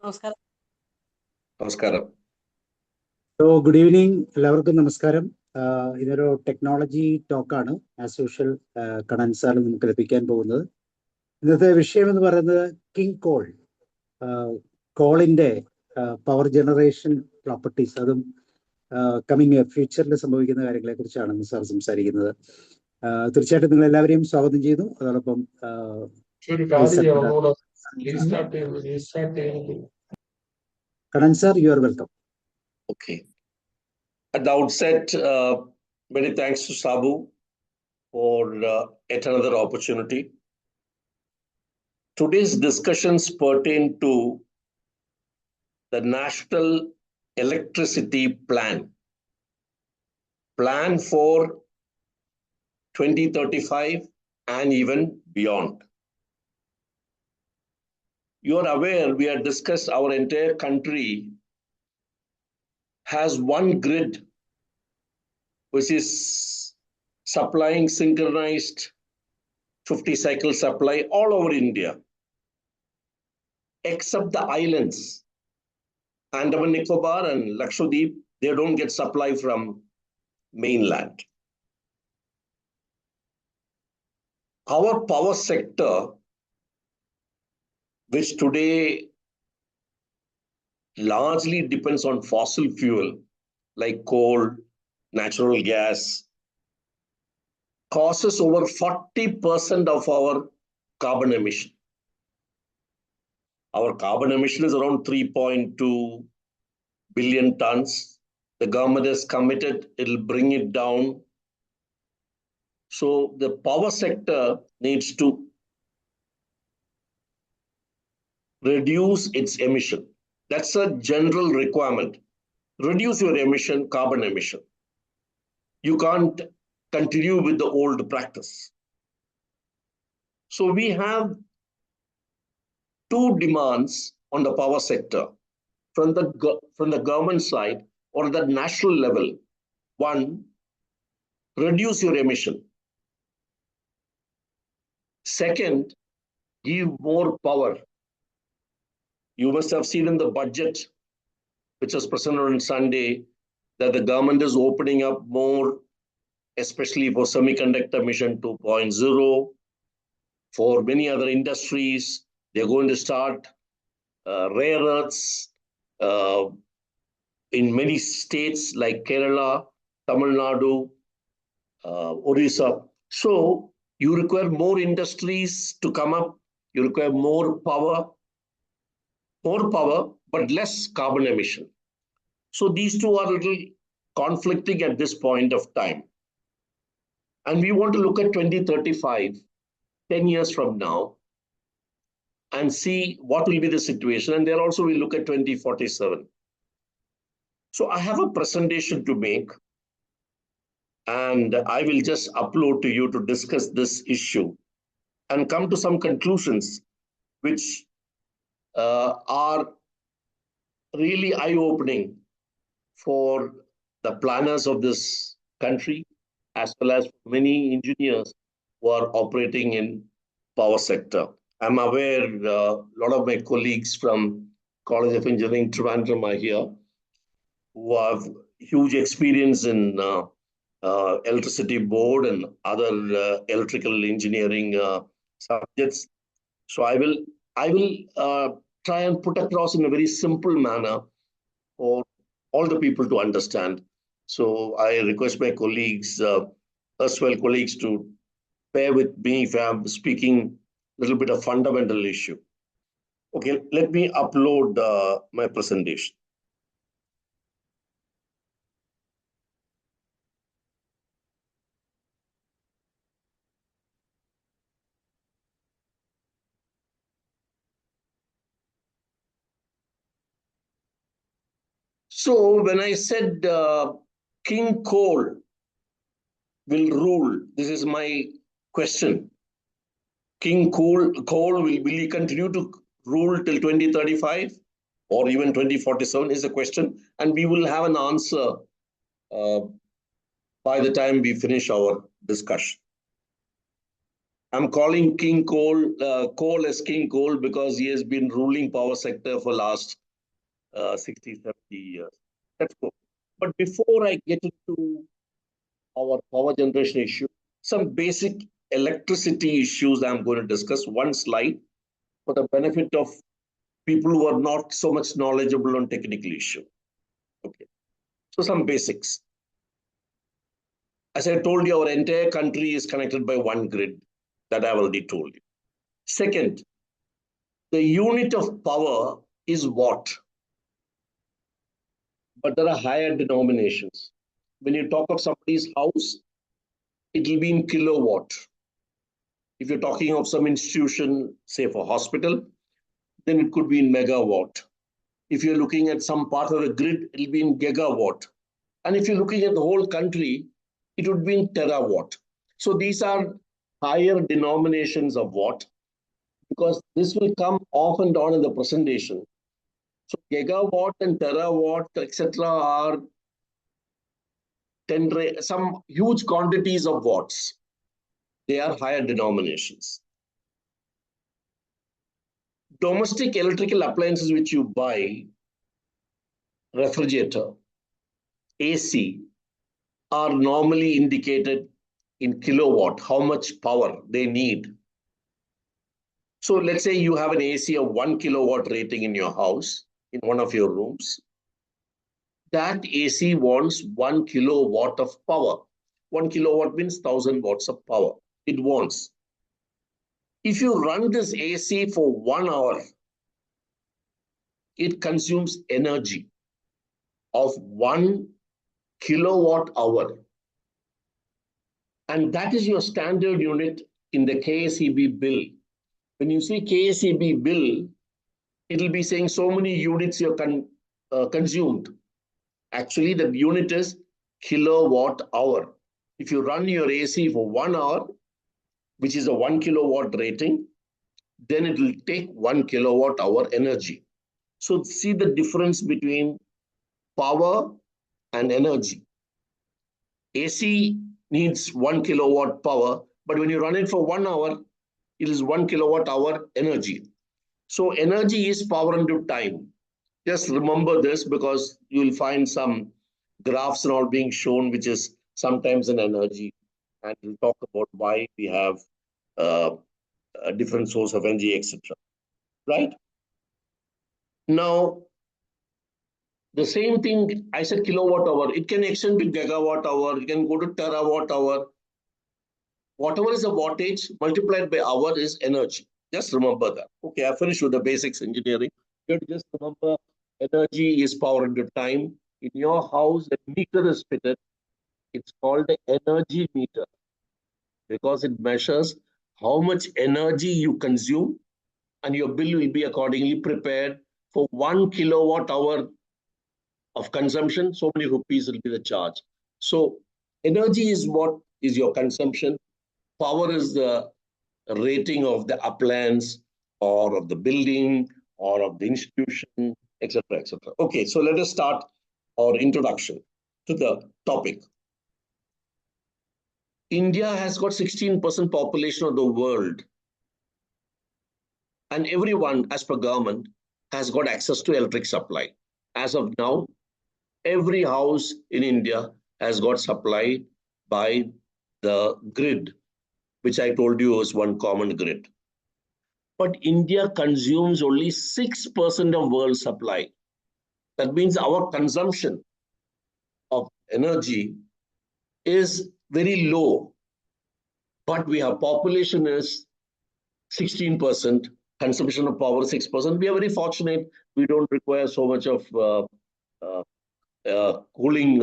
നമസ്കാരം. നമസ്കാരം. Good evening, എല്ലാവർക്കും നമസ്കാരം. ഇതൊരു ടെക്നോളജി ടോക്കാണ്. ആസ് യൂഷ്വൽ കണ്ണൻ സാറിൽ നമുക്ക് ലഭിക്കാൻ പോകുന്നത്. ഇന്നത്തെ വിഷയം എന്ന് പറയുന്നത് കിങ് കോൾ, കോളിന്റെ പവർ ജനറേഷൻ പ്രോപ്പർട്ടീസ്, അതും കമ്മിങ് ഫ്യൂച്ചറിൽ സംഭവിക്കുന്ന കാര്യങ്ങളെ കുറിച്ചാണ് സാർ സംസാരിക്കുന്നത്. തീർച്ചയായിട്ടും നിങ്ങൾ എല്ലാവരെയും സ്വാഗതം ചെയ്യുന്നു. അതോടൊപ്പം Kannan sir, you are welcome. Okay. At the outset, many thanks to Sabu for yet another opportunity. Today's discussions pertain to the National Electricity Plan for 2035 and even beyond. You are aware we have discussed our entire country has one grid which is supplying synchronized 50-cycle supply all over India, except the islands, Andaman Nicobar and Lakshadweep. They don't get supply from mainland. Our power sector, which today largely depends on fossil fuel like coal, natural gas, causes over 40% of our carbon emission. Our carbon emission is around 3.2 billion tons. The government has committed it'll bring it down. So the power sector needs to reduce its emission. That's a general requirement. Reduce your emission, carbon emission. You can't continue with the old practice. So we have two demands on the power sector from the government side or the national level. One, reduce your emission. Second, give more power. You must have seen in the budget, which was presented on Sunday, that the government is opening up more, especially for semiconductor mission 2.0, for many other industries. They're going to start rare earths in many states like Kerala, Tamil Nadu, Orissa. So you require more industries to come up. You require more power, but less carbon emission. So these two are a little conflicting at this point of time. And we want to look at 2035, 10 years from now, and see what will be the situation. And there also we look at 2047. So I have a presentation to make, and I will just upload to you to discuss this issue and come to some conclusions which are really eye-opening for the planners of this country, as well as many engineers who are operating in power sector. I'm aware a lot of my colleagues from College of Engineering Trivandrum are here, who have huge experience in electricity board and other electrical engineering subjects. So I will try and put across in a very simple manner for all the people to understand. So I request my colleagues, erstwhile colleagues, to bear with me if I'm speaking a little bit of fundamental issue. Okay, let me upload my presentation. So when I said King Coal will rule, this is my question. King Coal will he continue to rule till 2035 or even 2047 is the question. And we will have an answer by the time we finish our discussion. I'm calling King Coal as King Coal because he has been ruling power sector for last 60, 70 years. Let's go. But before I get into our power generation issue, some basic electricity issues I'm going to discuss. One slide for the benefit of people who are not so much knowledgeable on technical issue. Okay. So some basics. As I told you, our entire country is connected by one grid. That I've already told you. Second, the unit of power is watt, but there are higher denominations. When you talk of somebody's house, it will be in kilowatt. If you're talking of some institution, say for hospital, then it could be in megawatt. If you're looking at some part of the grid, it'll be in gigawatt. And if you're looking at the whole country, it would be in terawatt. So these are higher denominations of watt, because this will come off and on in the presentation. So gigawatt and terawatt, etc., are some huge quantities of watts. They are higher denominations. Domestic electrical appliances which you buy, refrigerator, AC, are normally indicated in kilowatt, how much power they need. So let's say you have an AC of 1 kilowatt rating in your house, in one of your rooms. That AC wants 1 kilowatt of power. 1 kilowatt means 1000 watts of power. It wants. If you run this AC for 1 hour, it consumes energy of 1 kilowatt hour. And that is your standard unit in the KSEB bill. When you see KSEB bill, it will be saying so many units you're consumed. Actually, the unit is kilowatt hour. If you run your AC for 1 hour, which is a 1 kilowatt rating, then it will take 1 kilowatt hour energy. So see the difference between power and energy. AC needs 1 kilowatt power, but when you run it for 1 hour, it is 1 kilowatt hour energy. So energy is power into time. Just remember this, because you will find some graphs and all being shown, which is sometimes an energy. And we'll talk about why we have a different source of energy, etc. Right? Now, the same thing, I said kilowatt hour. It can extend to gigawatt hour. It can go to terawatt hour. Whatever is the wattage multiplied by hour is energy. Just remember that. Okay, I finished with the basics engineering. You have to just remember energy is power into time. In your house, the meter is fitted. It's called the energy meter because it measures how much energy you consume, and your bill will be accordingly prepared. For 1 kilowatt hour of consumption, so many rupees will be the charge. So energy is what is your consumption. Power is the rating of the appliance or of the building or of the institution, etc., etc. Okay, so let us start our introduction to the topic. India has got 16% population of the world, and everyone, as per government, has got access to electric supply. As of now, every house in India has got supply by the grid, which I told you is one common grid. But India consumes only 6% of world supply. That means our consumption of energy is very low. But we have population is 16%, consumption of power 6%. We are very fortunate. We don't require so much of cooling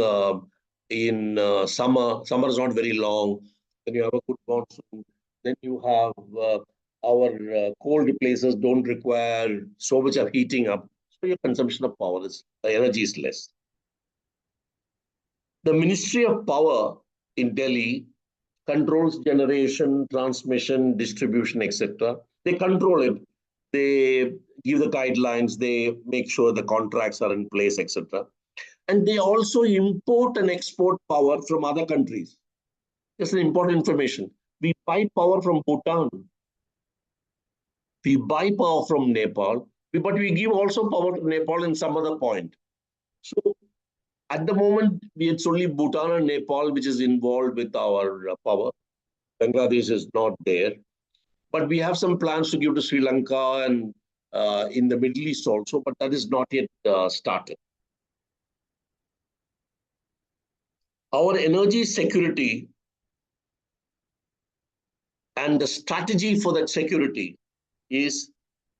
in summer. Summer is not very long. Then you have a good monsoon. Then you have our cold places don't require so much of heating up. So your consumption of power is, energy is less. The Ministry of Power in Delhi controls generation, transmission, distribution, etc. They control it. They give the guidelines. They make sure the contracts are in place, etc. And they also import and export power from other countries. That's an important information. We buy power from Bhutan. We buy power from Nepal, but we give also power to Nepal in some other point. So at the moment, it's only Bhutan and Nepal which is involved with our power. Bangladesh is not there. But we have some plans to give to Sri Lanka and in the Middle East also, but that is not yet started. Our energy security and the strategy for that security is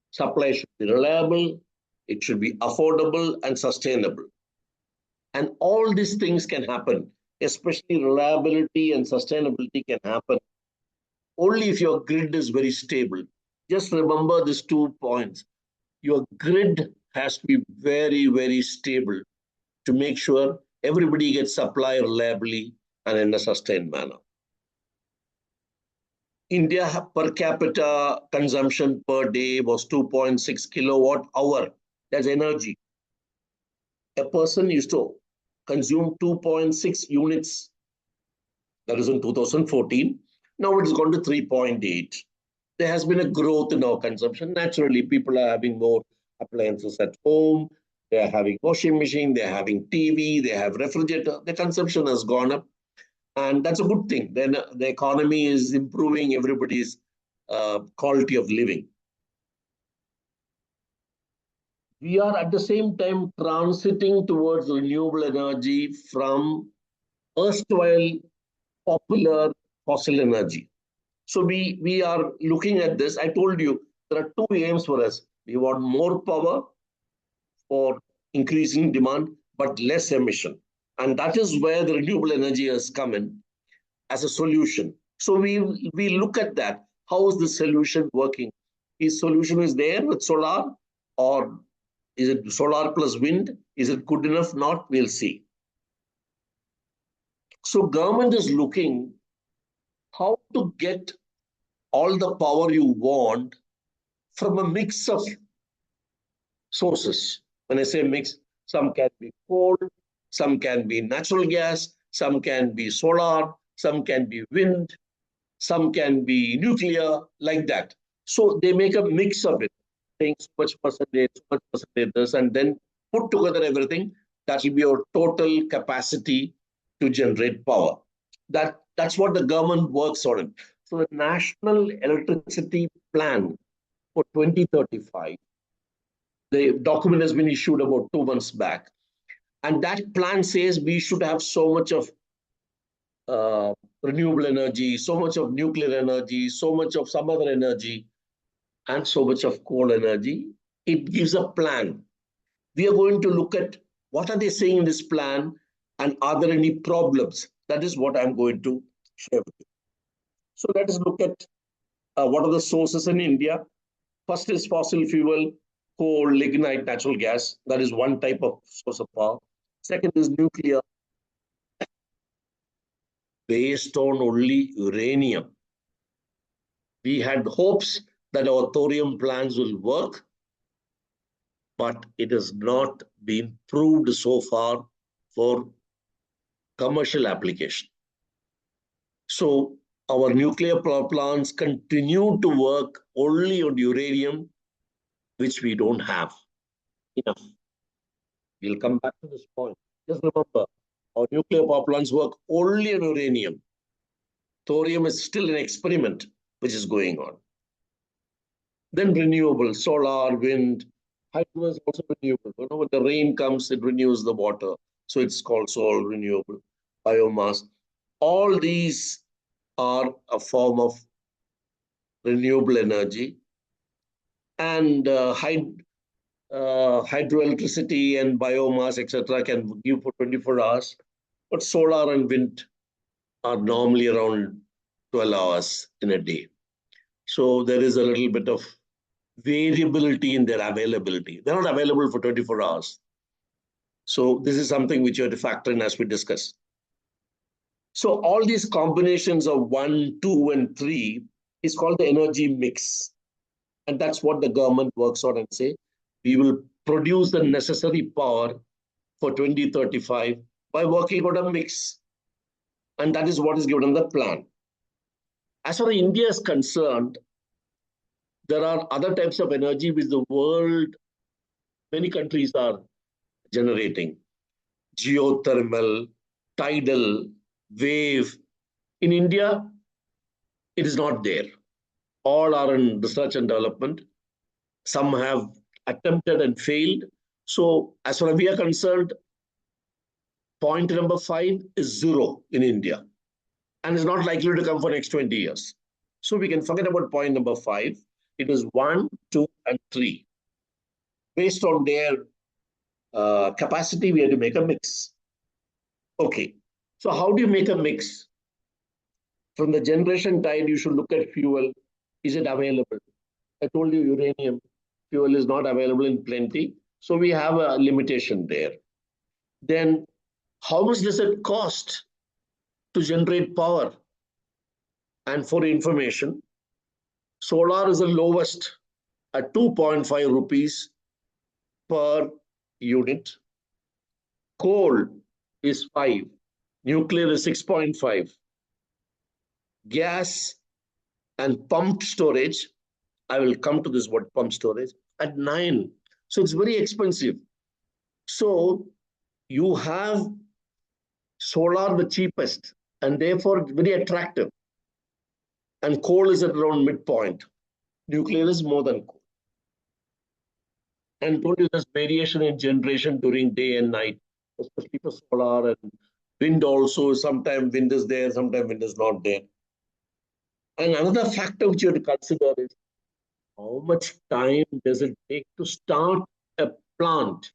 supply should be reliable, it should be affordable and sustainable. And all these things can happen, especially reliability and sustainability can happen only if your grid is very stable. Just remember these 2 points. Your grid has to be very, very stable to make sure everybody gets supply reliably and in a sustained manner. India per capita consumption per day was 2.6 kilowatt hour. That's energy. A person used to consume 2.6 units. That is in 2014. Now it has gone to 3.8. There has been a growth in our consumption. Naturally, people are having more appliances at home. They're having washing machine, they're having TV, they have refrigerator. The consumption has gone up. And that's a good thing. Then the economy is improving everybody's quality of living. We are at the same time transiting towards renewable energy from erstwhile popular fossil energy. So we are looking at this. I told you there are 2 aims for us. We want more power for increasing demand, but less emission. And that is where the renewable energy has come in as a solution. So we look at that. How is the solution working? Is solution is there with solar, or is it solar plus wind? Is it good enough? Not, we'll see. So government is looking how to get all the power you want from a mix of sources. When I say mix, some can be coal, some can be natural gas, some can be solar, some can be wind, some can be nuclear, like that. So they make a mix of it, saying so much percentage this, and then put together everything. That will be your total capacity to generate power. That's what the government works on it. So the National Electricity Plan for 2035, the document has been issued about 2 months back. And that plan says we should have so much of renewable energy, so much of nuclear energy, so much of some other energy, and so much of coal energy. It gives a plan. We are going to look at what are they saying in this plan and are there any problems. That is what I'm going to share with you. So let us look at what are the sources in India. First is fossil fuel, coal, lignite, natural gas. That is one type of source of power. Second is nuclear, based on only uranium. We had hopes that our thorium plants will work, but it has not been proved so far for commercial application. So our nuclear power plants continue to work only on uranium, which we don't have enough. We'll come back to this point. Just remember, our nuclear power plants work only on uranium. Thorium is still an experiment which is going on. Then renewable, solar, wind, hydro is also renewable. You know, when the rain comes, it renews the water. So it's called solar renewable, biomass. All these are a form of renewable energy. And hydroelectricity and biomass, etc., can give for 24 hours. But solar and wind are normally around 12 hours in a day. So there is a little bit of variability in their availability. They're not available for 24 hours. So this is something which you have to factor in as we discuss. So all these combinations of 1, 2, and 3 is called the energy mix. And that's what the government works on and say, we will produce the necessary power for 2035 by working on a mix. And that is what is given in the plan. As far as India is concerned, there are other types of energy which the world, many countries are generating. Geothermal, tidal, wave. In India, it is not there. All are in research and development. Some have attempted and failed. So, as far as we are concerned, point number 5 is zero in India and is not likely to come for next 20 years. So, we can forget about point number 5. It is 1, 2, and 3. Based on their capacity, we have to make a mix. Okay. So, how do you make a mix? From the generation side, you should look at fuel. Is it available? I told you uranium fuel is not available in plenty. So we have a limitation there. Then how much does it cost to generate power? And for information, solar is the lowest at 2.5 rupees per unit. Coal is 5. Nuclear is 6.5. Gas and pumped storage, I will come to this word pump storage, at 9. So it's very expensive. So you have solar the cheapest and therefore very attractive. And coal is at around midpoint. Nuclear is more than coal. And told you there's variation in generation during day and night, especially for solar and wind also. Sometimes wind is there, sometimes wind is not there. And another factor which you have to consider is how much time does it take to start a plant?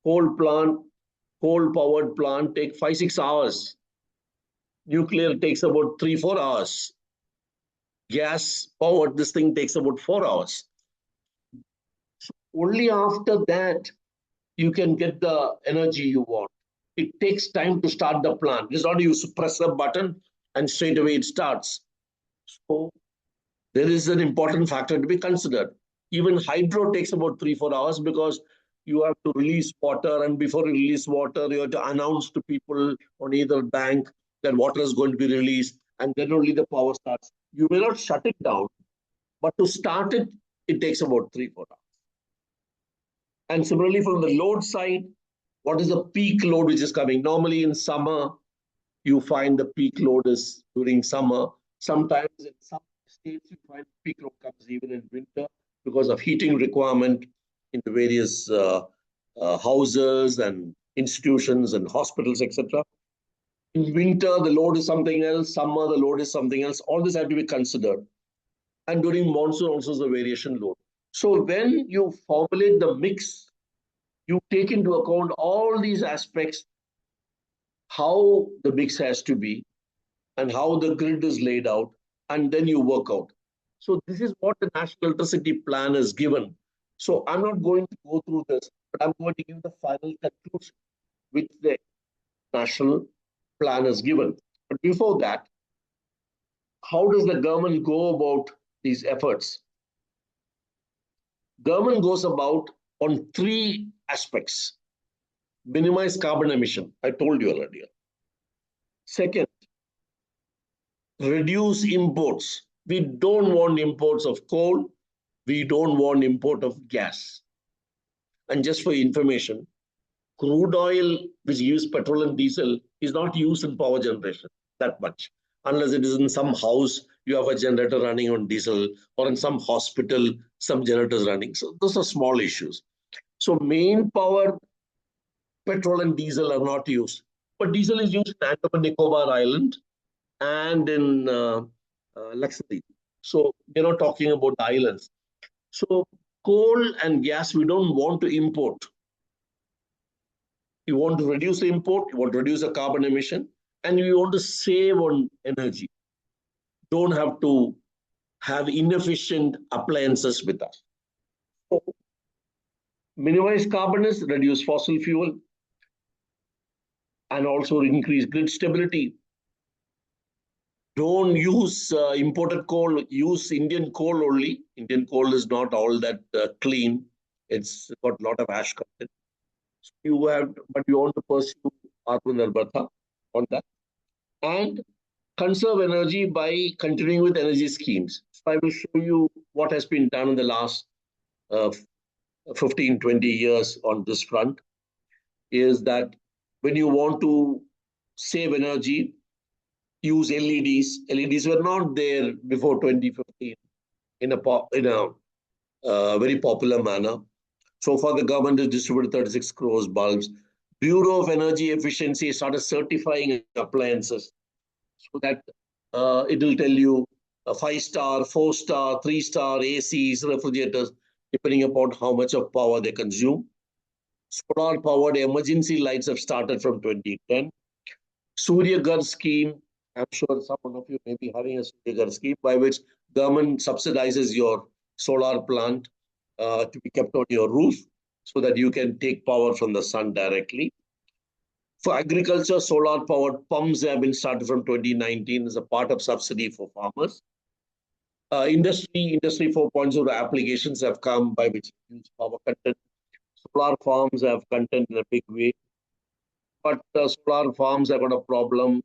Coal-powered plant take 5-6 hours. Nuclear takes about 3-4 hours. Gas powered, this thing takes about 4 hours. So only after that, you can get the energy you want. It takes time to start the plant. It's not you press a button and straight away it starts. So there is an important factor to be considered. Even hydro takes about 3-4 hours because you have to release water, and before you release water, you have to announce to people on either bank that water is going to be released, and then only the power starts. You may not shut it down, but to start it, it takes about 3-4 hours. And similarly, from the load side, what is the peak load which is coming? Normally in summer, you find the peak load is during summer. Sometimes in some states, you find peak load comes even in winter because of heating requirement in the various houses and institutions and hospitals, etc. In winter, the load is something else. Summer, the load is something else. All this have to be considered. And during monsoon, also is a variation load. So when you formulate the mix, you take into account all these aspects, how the mix has to be, and how the grid is laid out, and then you work out. So this is what the National Electricity Plan is given. So I'm not going to go through this, but I'm going to give the final conclusion which the National Plan is given. But before that, how does the government go about these efforts? Government goes about on 3 aspects. Minimize carbon emission, I told you earlier. Second, reduce imports. We don't want imports of coal. We don't want import of gas. And just for information, crude oil, which uses petrol and diesel, is not used in power generation that much. Unless it is in some house, you have a generator running on diesel, or in some hospital, some generators running. So those are small issues. So main power, petrol and diesel are not used. But diesel is used in Andaman Nicobar Island and in Lakshadweep. So we're not talking about the islands. So coal and gas, we don't want to import. You want to reduce the import, you want to reduce the carbon emission, and you want to save on energy. Don't have to have inefficient appliances with us. So, minimize carbon is reduce fossil fuel and also increase grid stability. Don't use imported coal, use Indian coal only. Indian coal is not all that clean. It's got a lot of ash content. So you have, but you want to pursue Atmanirbharta on that. And conserve energy by continuing with energy schemes. So I will show you what has been done in the last uh, 15, 20 years on this front. Is that when you want to save energy, use LEDs. LEDs were not there before 2015 in a very popular manner. So far, the government has distributed 36 crores bulbs. Bureau of Energy Efficiency started certifying appliances so that it will tell you a 5-star, 4-star, 3-star ACs, refrigerators, depending upon how much of power they consume. Solar-powered emergency lights have started from 2010. Surya Ghar scheme, I'm sure some of you may be having a Surya Ghar scheme by which government subsidizes your solar plant to be kept on your roof so that you can take power from the sun directly. For agriculture, solar powered pumps have been started from 2019 as a part of subsidy for farmers. Industry 4.0 applications have come by which use power content. Solar farms have content in a big way, but solar farms have got a problem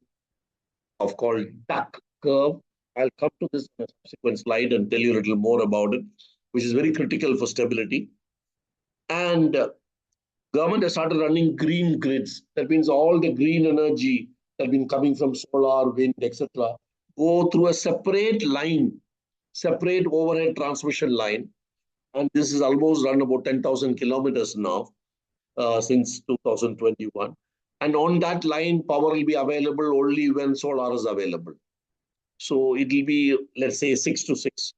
of called duck curve. I'll come to this in a subsequent slide and tell you a little more about it, which is very critical for stability. And government has started running green grids. That means all the green energy that has been coming from solar, wind, etc., go through a separate line, separate overhead transmission line. And this is almost run about 10,000 kilometers now since 2021. And on that line, power will be available only when solar is available. So it will be, let's say, 6 to 6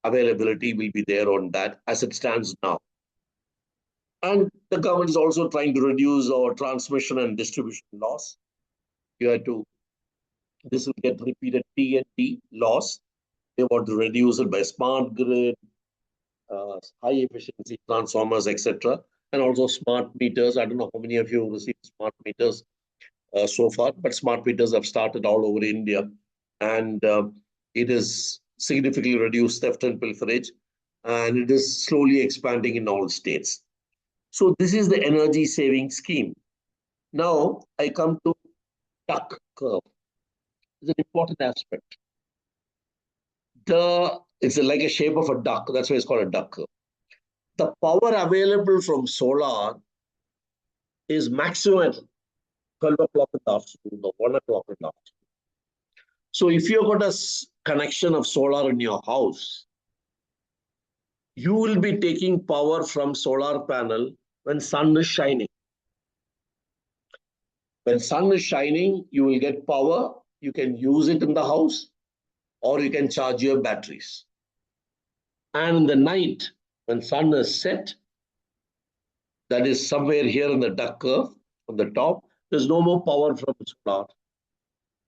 availability will be there on that as it stands now. And the government is also trying to reduce our transmission and distribution loss. This will get repeated T&D loss. They want to reduce it by smart grid, high efficiency transformers, etc. And also smart meters. I don't know how many of you received smart meters so far, but smart meters have started all over India. And it has significantly reduced theft and pilferage. And it is slowly expanding in all states. So this is the energy saving scheme. Now I come to duck curve. It's an important aspect. It's like a shape of a duck. That's why it's called a duck curve. The power available from solar is maximum at 12 o'clock in the afternoon or 1 o'clock in the afternoon. So if you've got a connection of solar in your house, you will be taking power from solar panel when sun is shining. When sun is shining, you will get power. You can use it in the house or you can charge your batteries. And in the night, when sun is set, that is somewhere here in the duck curve on the top, there's no more power from solar.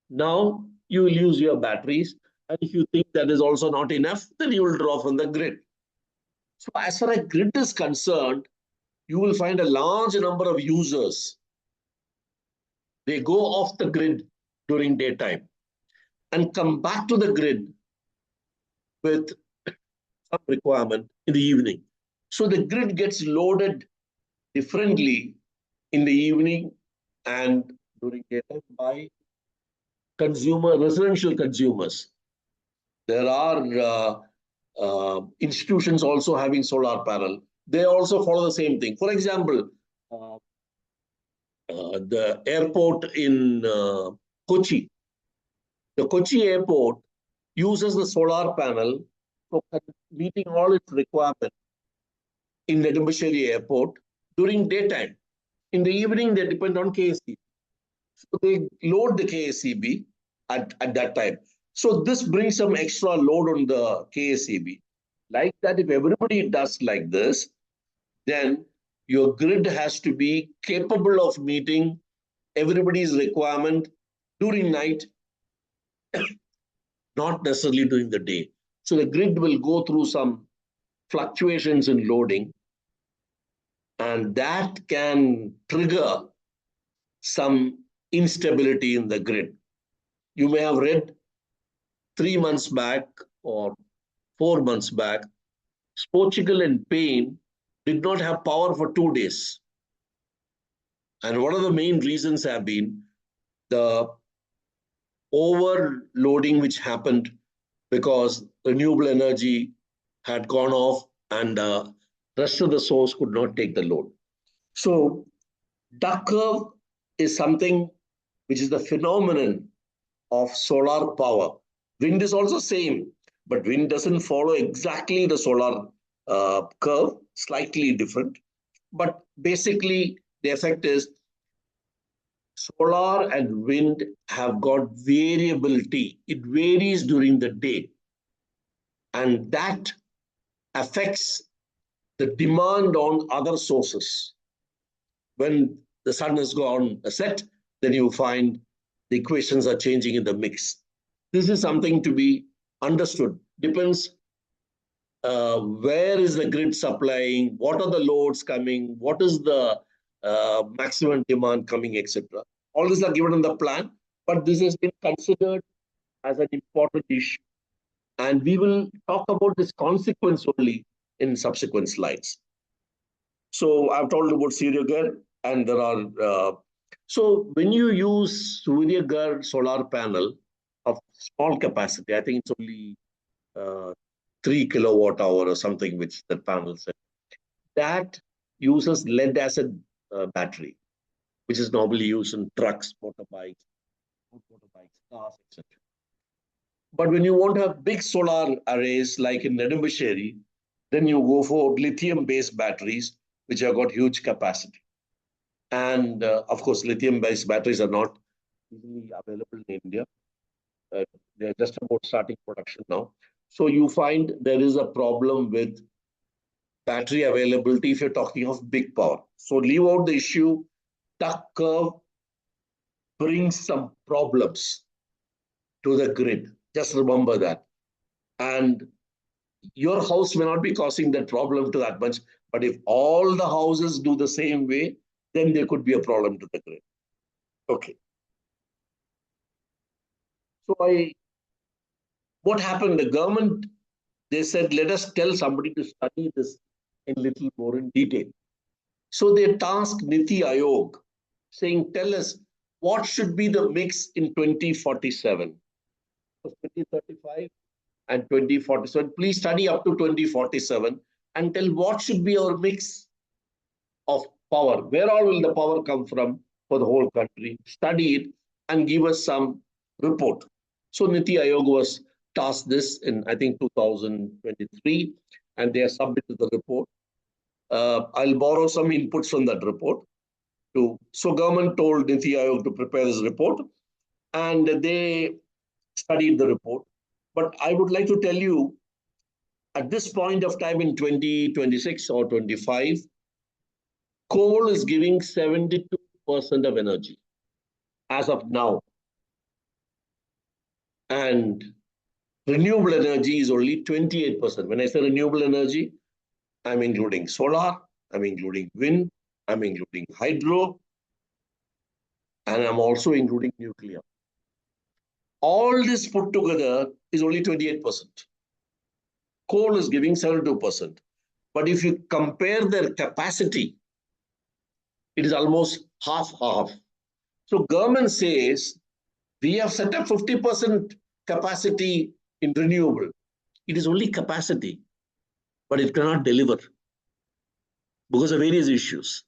Now you will use your batteries. And if you think that is also not enough, then you will draw from the grid. So as far as grid is concerned, you will find a large number of users. They go off the grid during daytime and come back to the grid with some requirement in the evening. So the grid gets loaded differently in the evening and during daytime by residential consumers. There are institutions also having solar panel. They also follow the same thing. For example, the airport in Kochi. The Kochi airport uses the solar panel for meeting all its requirements in Nederbasheri airport during daytime. In the evening, they depend on KSEB. So they load the KSEB at that time. So this brings some extra load on the KSEB. Like that, if everybody does like this, then your grid has to be capable of meeting everybody's requirement during night, not necessarily during the day. So the grid will go through some fluctuations in loading, and that can trigger some instability in the grid. You may have read 3 months back or 4 months back, Portugal and Spain did not have power for 2 days. And one of the main reasons have been the overloading which happened because renewable energy had gone off and the rest of the source could not take the load. So duck curve is something which is the phenomenon of solar power. Wind is also same, but wind doesn't follow exactly the solar curve, slightly different. But basically, the effect is solar and wind have got variability. It varies during the day. And that affects the demand on other sources. When the sun has gone set, then you find the equations are changing in the mix. This is something to be understood. Depends where is the grid supplying, what are the loads coming, what is the maximum demand coming, etc. All these are given in the plan, but this has been considered as an important issue. And we will talk about this consequence only in subsequent slides. So I've told about Surya Ghar, and there are so when you use Surya Ghar solar panel of small capacity, I think it's only 3 kilowatt hour or something, which the panel said, that uses lead acid battery, which is normally used in trucks, motorbikes, cars, etc. But when you want to have big solar arrays like in Nedumbusheri, then you go for lithium-based batteries, which have got huge capacity. And of course, lithium-based batteries are not easily available in India. They're just about starting production now. So you find there is a problem with battery availability if you're talking of big power. So leave out the issue. Duck curve brings some problems to the grid. Just remember that. And your house may not be causing that problem to that much, but if all the houses do the same way, then there could be a problem to the grid. Okay. So what happened? The government, they said, let us tell somebody to study this in little more in detail. So they tasked Niti Aayog, saying, tell us what should be the mix in 2047, 2035 and 2047. Please study up to 2047 and tell what should be our mix of power. Where all will the power come from for the whole country? Study it and give us some report. So Niti Aayog was tasked this in, I think, 2023, and they have submitted the report. I'll borrow some inputs from that report. So government told Niti Aayog to prepare this report, and they studied the report. But I would like to tell you, at this point of time in 2026 or 25, coal is giving 72% of energy as of now. And renewable energy is only 28%. When I say renewable energy, I'm including solar, I'm including wind, I'm including hydro, and I'm also including nuclear. All this put together is only 28%. Coal is giving 72%. But if you compare their capacity, it is almost half. So government says, we have set up 50% capacity in renewable. It is only capacity, but it cannot deliver because of various issues.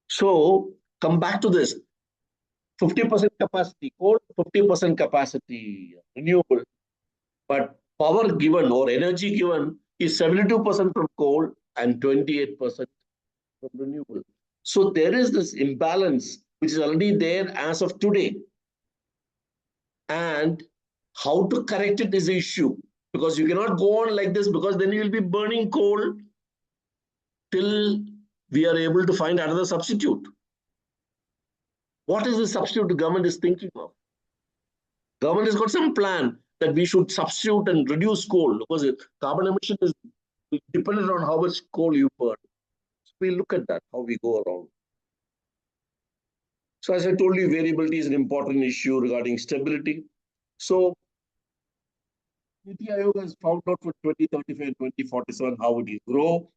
So come back to this. 50% capacity coal, 50% capacity renewable, but power given or energy given is 72% from coal and 28% from renewable. So there is this imbalance which is already there as of today. And how to correct it is the issue, because you cannot go on like this, because then you will be burning coal till we are able to find another substitute. What is the substitute the government is thinking of? Government has got some plan that we should substitute and reduce coal, because carbon emission is dependent on how much coal you burn. So we look at that, how we go around. So as I told you, variability is an important issue regarding stability. So Niti Aayog has found out for 2035 and 2047 how it will grow,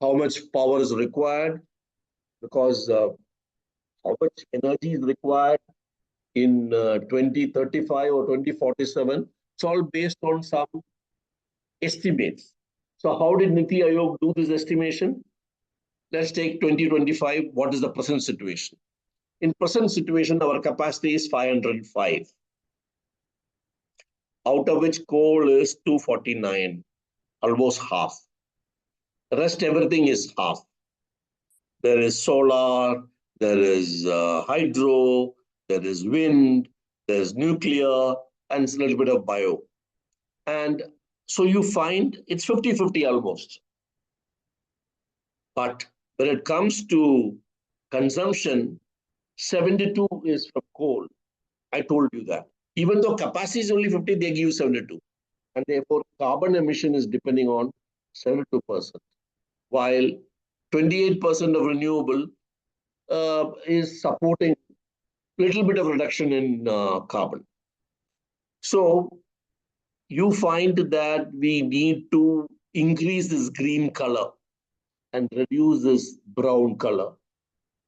how much power is required, because how much energy is required in 2035 or 2047. It's all based on some estimates. So how did Niti Aayog do this estimation? Let's take 2025. What is the present situation? In present situation, our capacity is 505, out of which coal is 249, almost half. The rest, everything is half. There is solar, there is hydro, there is wind, there is nuclear, and it's a little bit of bio. And so you find it's 50-50 almost. But when it comes to consumption, 72 is from coal. I told you that. Even though capacity is only 50, they give 72. And therefore, carbon emission is depending on 72%, while 28% of renewable is supporting a little bit of reduction in carbon. So you find that we need to increase this green color and reduce this brown color,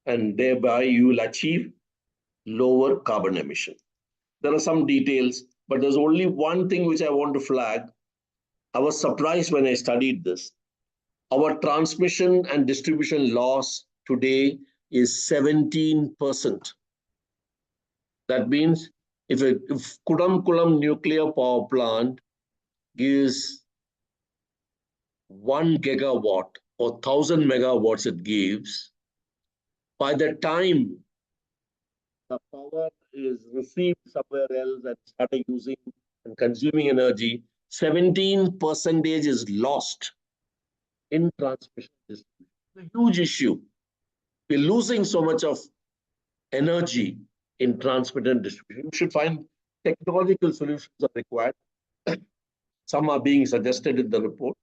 and thereby you will achieve lower carbon emission. There are some details, but there's only one thing which I want to flag. I was surprised when I studied this. Our transmission and distribution loss today is 17%. That means if Kudamkulam nuclear power plant gives 1 gigawatt or 1,000 megawatts it gives, by the time the power is received somewhere else and started using and consuming energy, 17% is lost in transmission distribution. It's a huge issue. We're losing so much of energy in transmission and distribution. We should find technological solutions are required. Some are being suggested in the report,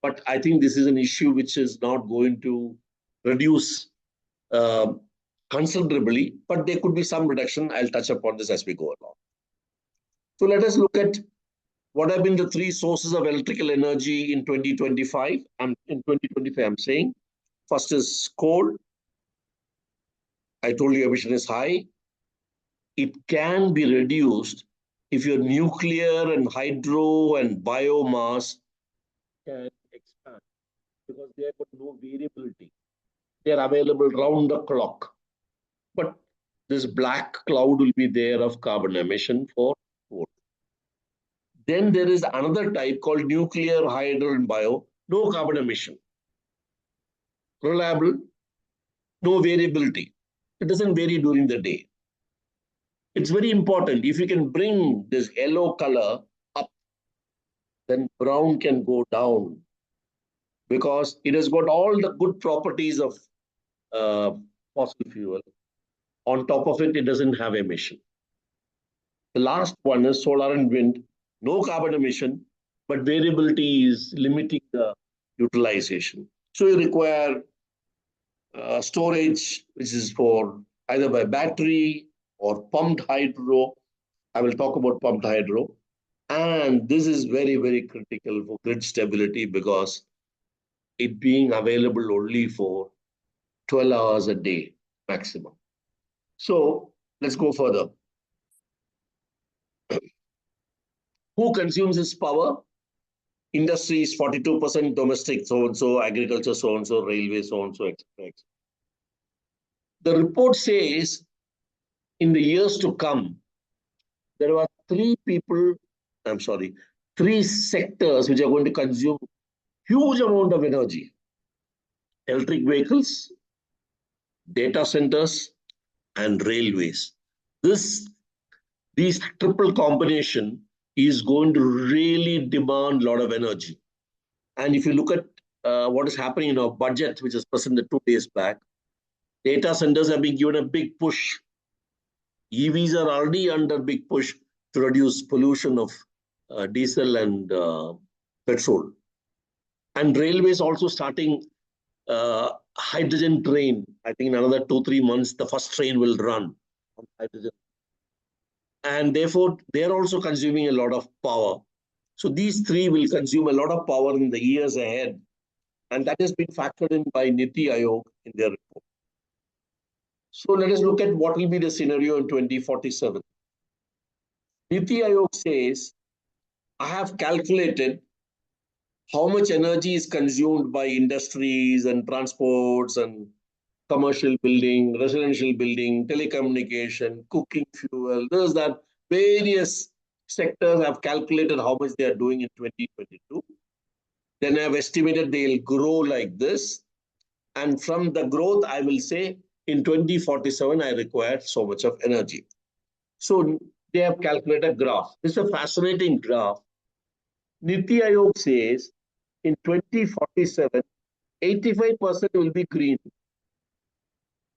but I think this is an issue which is not going to reduce considerably, but there could be some reduction. I'll touch upon this as we go along. So let us look at what have been the three sources of electrical energy in 2025. And in 2025, I'm saying first is coal. I told you emission is high. It can be reduced if your nuclear and hydro and biomass can expand, because they have got no variability. They are available round the clock. But this black cloud will be there of carbon emission for coal. Then there is another type called nuclear, hydro, and bio. No carbon emission. Reliable, no variability. It doesn't vary during the day. It's very important. If you can bring this yellow color up, then brown can go down, because it has got all the good properties of fossil fuel. On top of it, it doesn't have emission. The last one is solar and wind. No carbon emission, but variability is limiting the utilization. So you require storage, which is for either by battery or pumped hydro. I will talk about pumped hydro. And this is very, very critical for grid stability, because it being available only for 12 hours a day maximum. So let's go further. Who consumes this power? Industry is 42%, domestic so-and-so, agriculture so-and-so, railway so-and-so, etc. The report says in the years to come, there are three sectors which are going to consume huge amount of energy. Electric vehicles, data centers, and railways. These triple combination is going to really demand a lot of energy. And if you look at what is happening in our budget, which is presented 2 days back, data centers have been given a big push. EVs are already under big push to reduce pollution of diesel and petrol. And railways also starting hydrogen train. I think in another 2-3 months, the first train will run on hydrogen. And therefore, they're also consuming a lot of power. So these three will consume a lot of power in the years ahead. And that has been factored in by Niti Aayog in their report. So let us look at what will be the scenario in 2047. Niti Aayog says, I have calculated how much energy is consumed by industries and transports and commercial building, residential building, telecommunication, cooking fuel. There's that various sectors have calculated how much they are doing in 2022. Then I've estimated they'll grow like this. And from the growth, I will say in 2047, I require so much of energy. So they have calculated a graph. This is a fascinating graph. Niti Aayog says in 2047, 85% will be green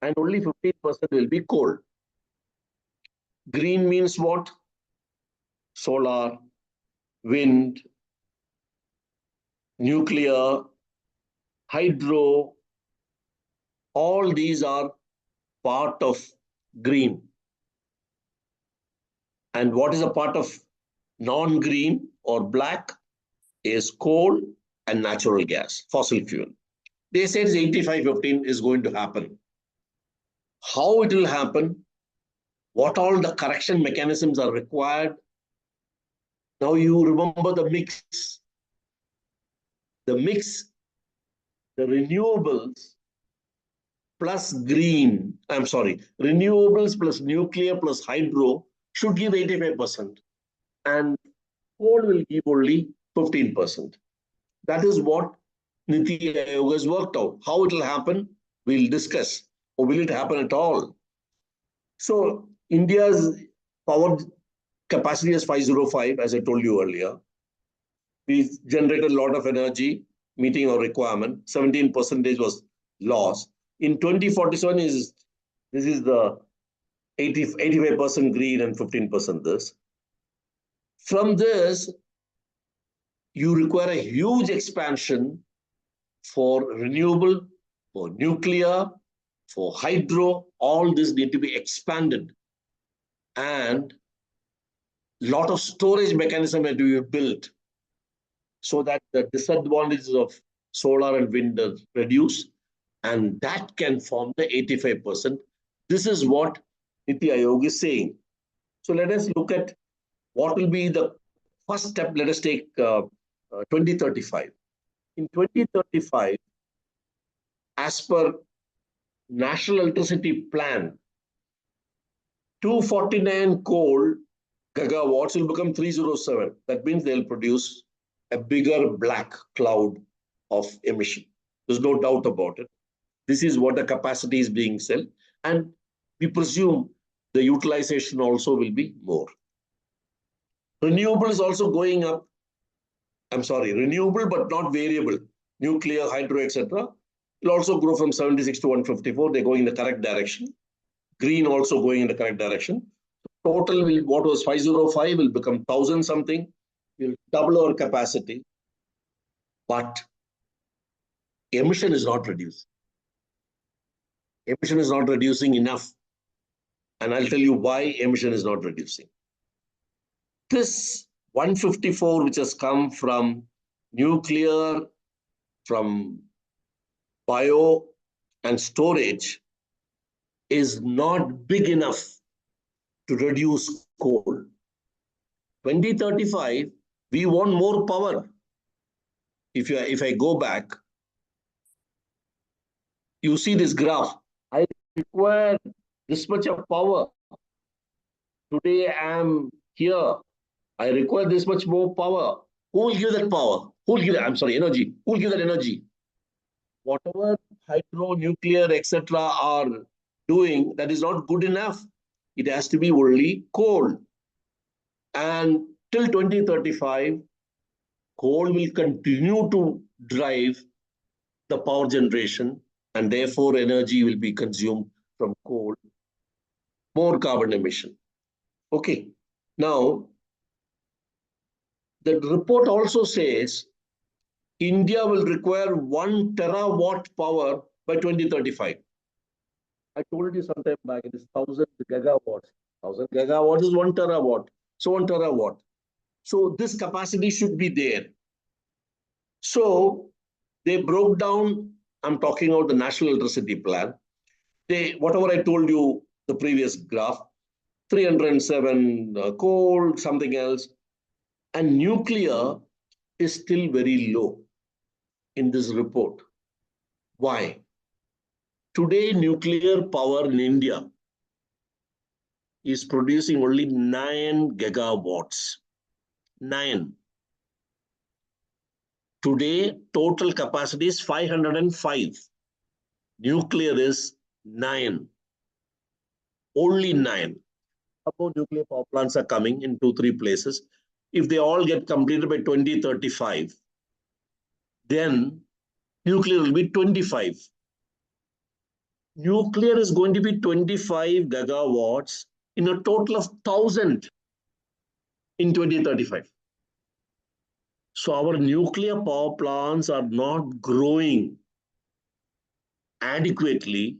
and only 15% will be coal. Green means what? Solar, wind, nuclear, hydro, all these are part of green. And what is a part of non-green or black is coal and natural gas, fossil fuel. They said 85-15 is going to happen. How it will happen, what all the correction mechanisms are required. Now you remember the mix. The mix, the renewables plus renewables plus nuclear plus hydro should give 85%. And coal will give only 15%. That is what Niti Aayog has worked out. How it will happen, we'll discuss. Or will it happen at all? So India's power capacity is 505, as I told you earlier. We generated a lot of energy, meeting our requirement. 17% was lost. In 2047, this is the 85% green and 15% this. From this, you require a huge expansion for renewable, for nuclear, for hydro. All this need to be expanded. And a lot of storage mechanism had to be built so that the disadvantages of solar and wind are reduced. And that can form the 85%. This is what Niti Aayog is saying. So let us look at what will be the first step. Let us take 2035. In 2035, as per National Electricity Plan, 249 coal gigawatts will become 307. That means they'll produce a bigger black cloud of emission. There's no doubt about it. This is what the capacity is being said. And we presume the utilization also will be more. Renewable is also going up. Renewable but not variable. Nuclear, hydro, etc. will also grow from 76 to 154. They're going in the correct direction. Green also going in the correct direction. Total will, what was 505 will become 1,000 something. We'll double our capacity. But emission is not reduced. Emission is not reducing enough. And I'll tell you why emission is not reducing. This 154, which has come from nuclear, from bio and storage, is not big enough to reduce coal. 2035, we want more power. If I go back, you see this graph. I require this much of power. Today I am here. I require this much more power. Who will give that power? Who will give that? Energy. Who will give that energy? Whatever hydro, nuclear, etc. are doing, that is not good enough. It has to be only coal. And till 2035, coal will continue to drive the power generation, and therefore energy will be consumed from coal. More carbon emission. Okay. Now, the report also says India will require 1 terawatt power by 2035. I told you sometime back, it is 1,000 gigawatts. 1,000 gigawatts is 1 terawatt. So 1 terawatt. So this capacity should be there. So they broke down, I'm talking about the National Electricity Plan. whatever I told you, the previous graph, 307 coal, something else, and nuclear is still very low in this report. Why? Today, nuclear power in India is producing only 9 gigawatts. 9. Today, total capacity is 505. Nuclear is 9. Only 9. About nuclear power plants are coming in 2-3 places. If they all get completed by 2035, then nuclear will be 25. Nuclear is going to be 25 gigawatts in a total of 1,000 in 2035. So our nuclear power plants are not growing adequately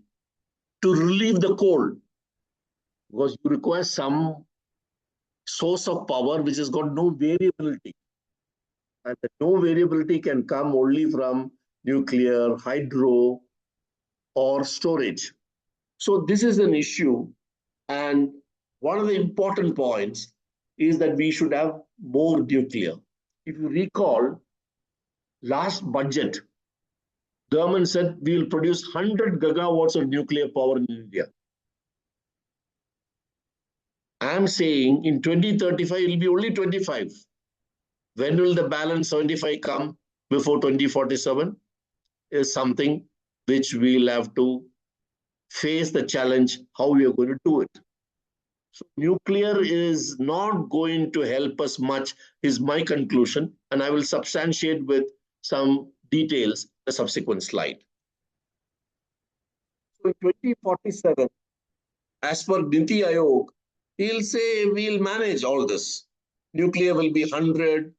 to relieve the coal, because you require some source of power which has got no variability. And the no variability can come only from nuclear, hydro, or storage. So this is an issue. And one of the important points is that we should have more nuclear. If you recall, last budget, government said we will produce 100 gigawatts of nuclear power in India. I'm saying in 2035, it will be only 25. When will the balance 75 come before 2047 is something which we'll have to face the challenge, how we are going to do it. So nuclear is not going to help us much, is my conclusion, and I will substantiate with some details in the subsequent slide. So in 2047, as per Niti Aayog, he'll say we'll manage all this. Nuclear will be 100,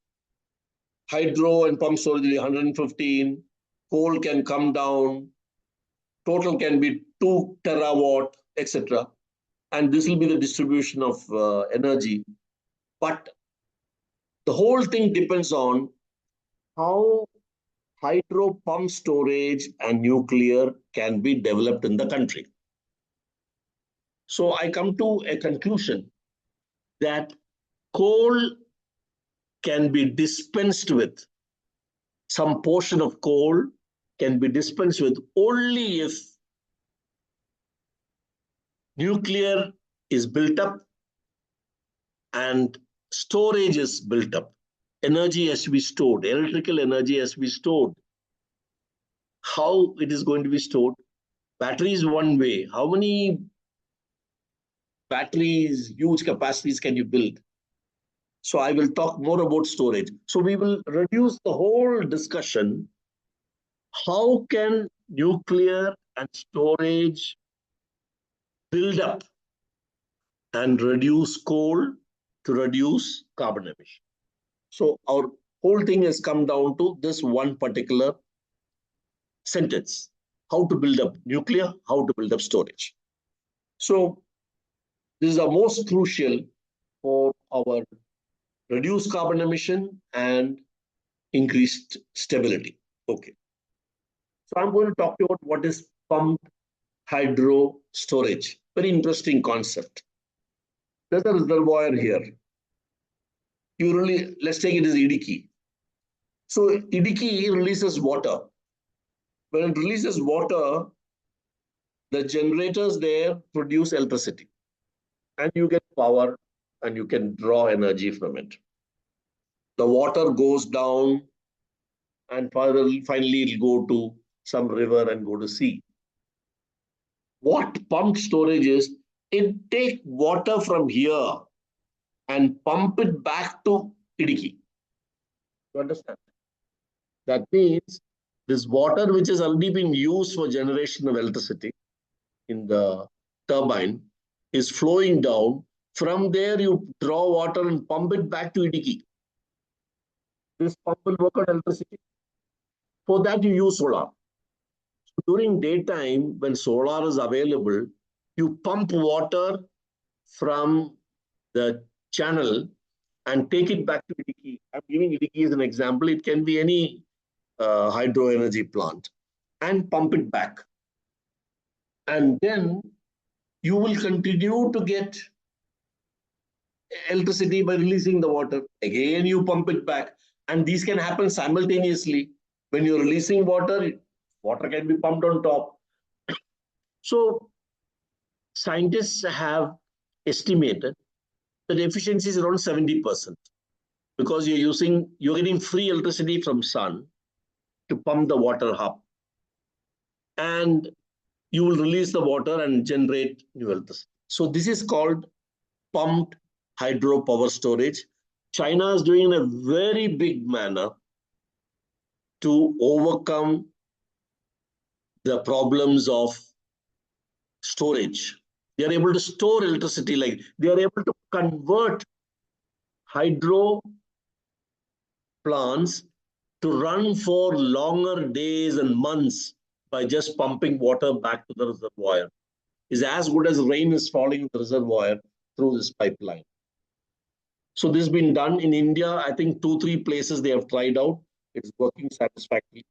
hydro and pump storage will be 115, coal can come down, total can be 2 terawatt, etc. And this will be the distribution of energy. But the whole thing depends on how hydro pump storage and nuclear can be developed in the country. So I come to a conclusion that coal can be dispensed with. Some portion of coal can be dispensed with only if nuclear is built up and storage is built up. Energy has to be stored. Electrical energy has to be stored. How it is going to be stored? Battery is one way. How many batteries, huge capacities can you build? So I will talk more about storage. So we will reduce the whole discussion. How can nuclear and storage build up and reduce coal to reduce carbon emission? So our whole thing has come down to this one particular sentence: how to build up nuclear, how to build up storage. So this is the most crucial for our reduced carbon emission and increased stability. Okay. So I'm going to talk to you about what is pumped hydro storage. Very interesting concept. There's a reservoir here. Let's take it as Idiki. So Idiki releases water. When it releases water, the generators there produce electricity. And you get power and you can draw energy from it. The water goes down and finally it'll go to some river and go to sea. What pumped storage is, it takes water from here and pump it back to Idiki. You understand? That means this water which has already been used for generation of electricity in the turbine is flowing down. From there, you draw water and pump it back to Idiki. This pump will work on electricity. For that, you use solar. So during daytime, when solar is available, you pump water from the channel and take it back to Idiki. I'm giving Idiki as an example. It can be any hydro energy plant, and pump it back. And then you will continue to get electricity by releasing the water. Again, you pump it back. And these can happen simultaneously. When you're releasing water, water can be pumped on top. So scientists have estimated that efficiency is around 70% because you're getting free electricity from sun to pump the water up. And you will release the water and generate new electricity. So this is called pumped hydropower storage. China is doing in a very big manner to overcome the problems of storage. They are able to store electricity, like they are able to convert hydro plants to run for longer days and months by just pumping water back to the reservoir. Is as good as rain is falling in the reservoir through this pipeline. So this has been done in India. I think 2-3 places they have tried out. It's working satisfactorily.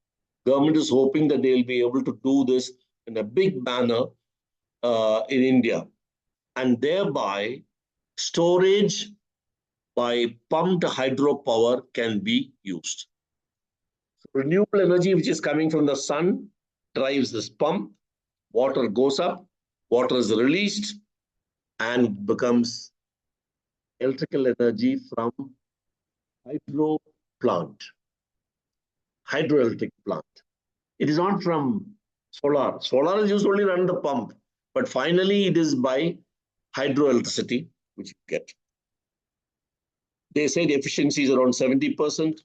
Government is hoping that they'll be able to do this in a big manner in India, and thereby storage by pumped hydropower can be used. So renewable energy, which is coming from the sun, drives this pump. Water goes up, water is released, and becomes electrical energy from hydro plant, hydroelectric plant. It is not from solar. Solar is used only to run the pump, but finally it is by hydroelectricity which you get. They say the efficiency is around 70%,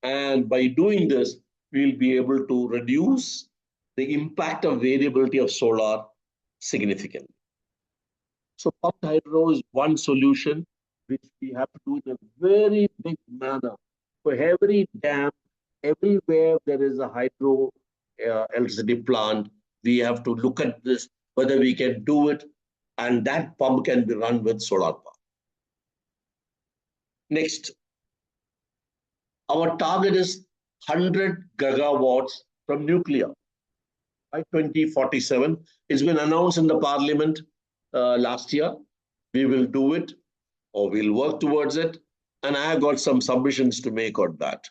and by doing this, we'll be able to reduce the impact of variability of solar significantly. So pumped hydro is one solution which we have to do in a very big manner. For every dam, everywhere there is a hydro electricity plant, we have to look at this, whether we can do it, and that pump can be run with solar power. Next, our target is 100 gigawatts from nuclear by 2047. It's been announced in the parliament last year. We will do it, or we'll work towards it. And I have got some submissions to make on that.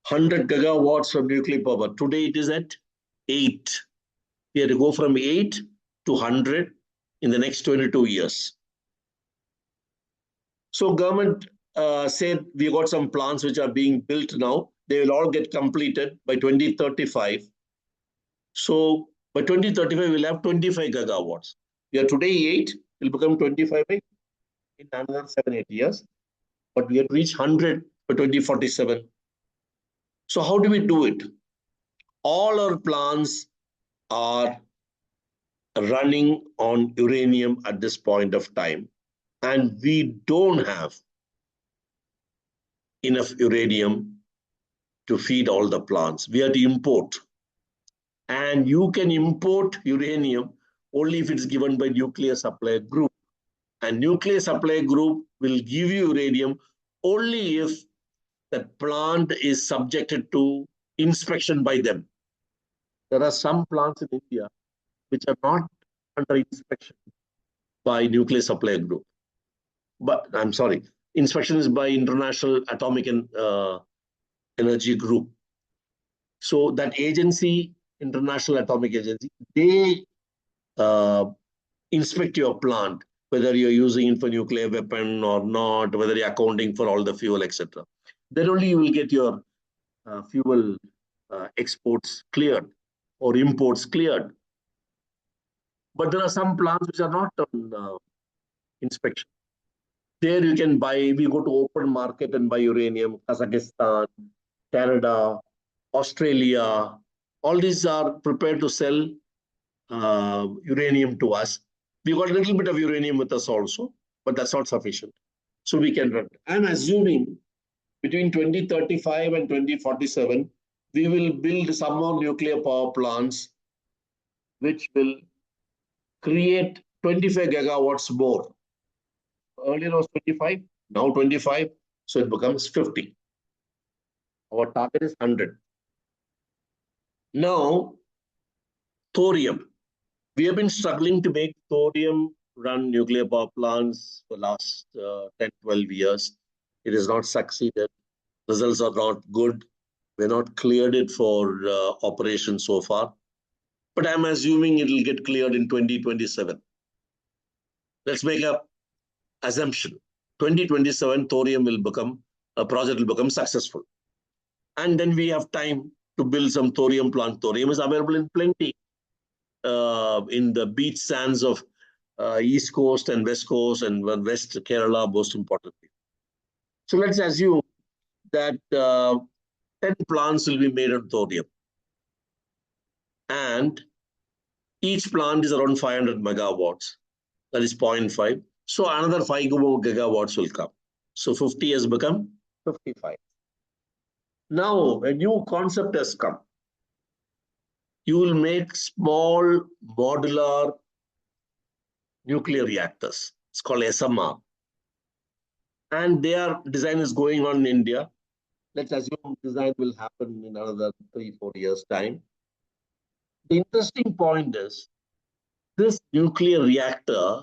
100 gigawatts from nuclear power. Today it is at 8. We have to go from 8 to 100 in the next 22 years. So government said we got some plants which are being built now. They will all get completed by 2035. So by 2035, we'll have 25 gigawatts. We are today 8, will become 25 in another 7-8 years. But we have reached 100 by 2047. So how do we do it? All our plants are running on uranium at this point of time, and we don't have enough uranium to feed all the plants. We have to import. And you can import uranium only if it's given by nuclear supply group. And nuclear supply group will give you uranium only if that plant is subjected to inspection by them. There are some plants in India which are not under inspection by nuclear supply group. But I'm sorry, inspection is by International Atomic Energy Group. So that agency, International Atomic Agency, they inspect your plant, whether you're using it for nuclear weapon or not, whether you're accounting for all the fuel, etc. Then only you will get your fuel exports cleared or imports cleared. But there are some plants which are not on inspection. There you can buy, we go to open market and buy uranium, Kazakhstan, Canada, Australia, all these are prepared to sell uranium to us. We got a little bit of uranium with us also, but that's not sufficient. So we can run. I'm assuming between 2035 and 2047, we will build some more nuclear power plants which will create 25 gigawatts more. Earlier it was 25, now 25, so it becomes 50. Our target is 100. Now, thorium. We have been struggling to make thorium-run nuclear power plants for the last 10, 12 years. It has not succeeded. Results are not good. We're not cleared it for operation so far. But I'm assuming it will get cleared in 2027. Let's make an assumption. 2027, thorium will become, a project will become successful. And then we have time to build some thorium plant. Thorium is available in plenty in the beach sands of East Coast and West Coast and West Kerala, most importantly. So let's assume that 10 plants will be made of thorium. And each plant is around 500 megawatts. That is 0.5. So another 5 gigawatts will come. So 50 has become 55. Now a new concept has come. You will make small modular nuclear reactors. It's called SMR. And their design is going on in India. Let's assume design will happen in another 3-4 years' time. The interesting point is this nuclear reactor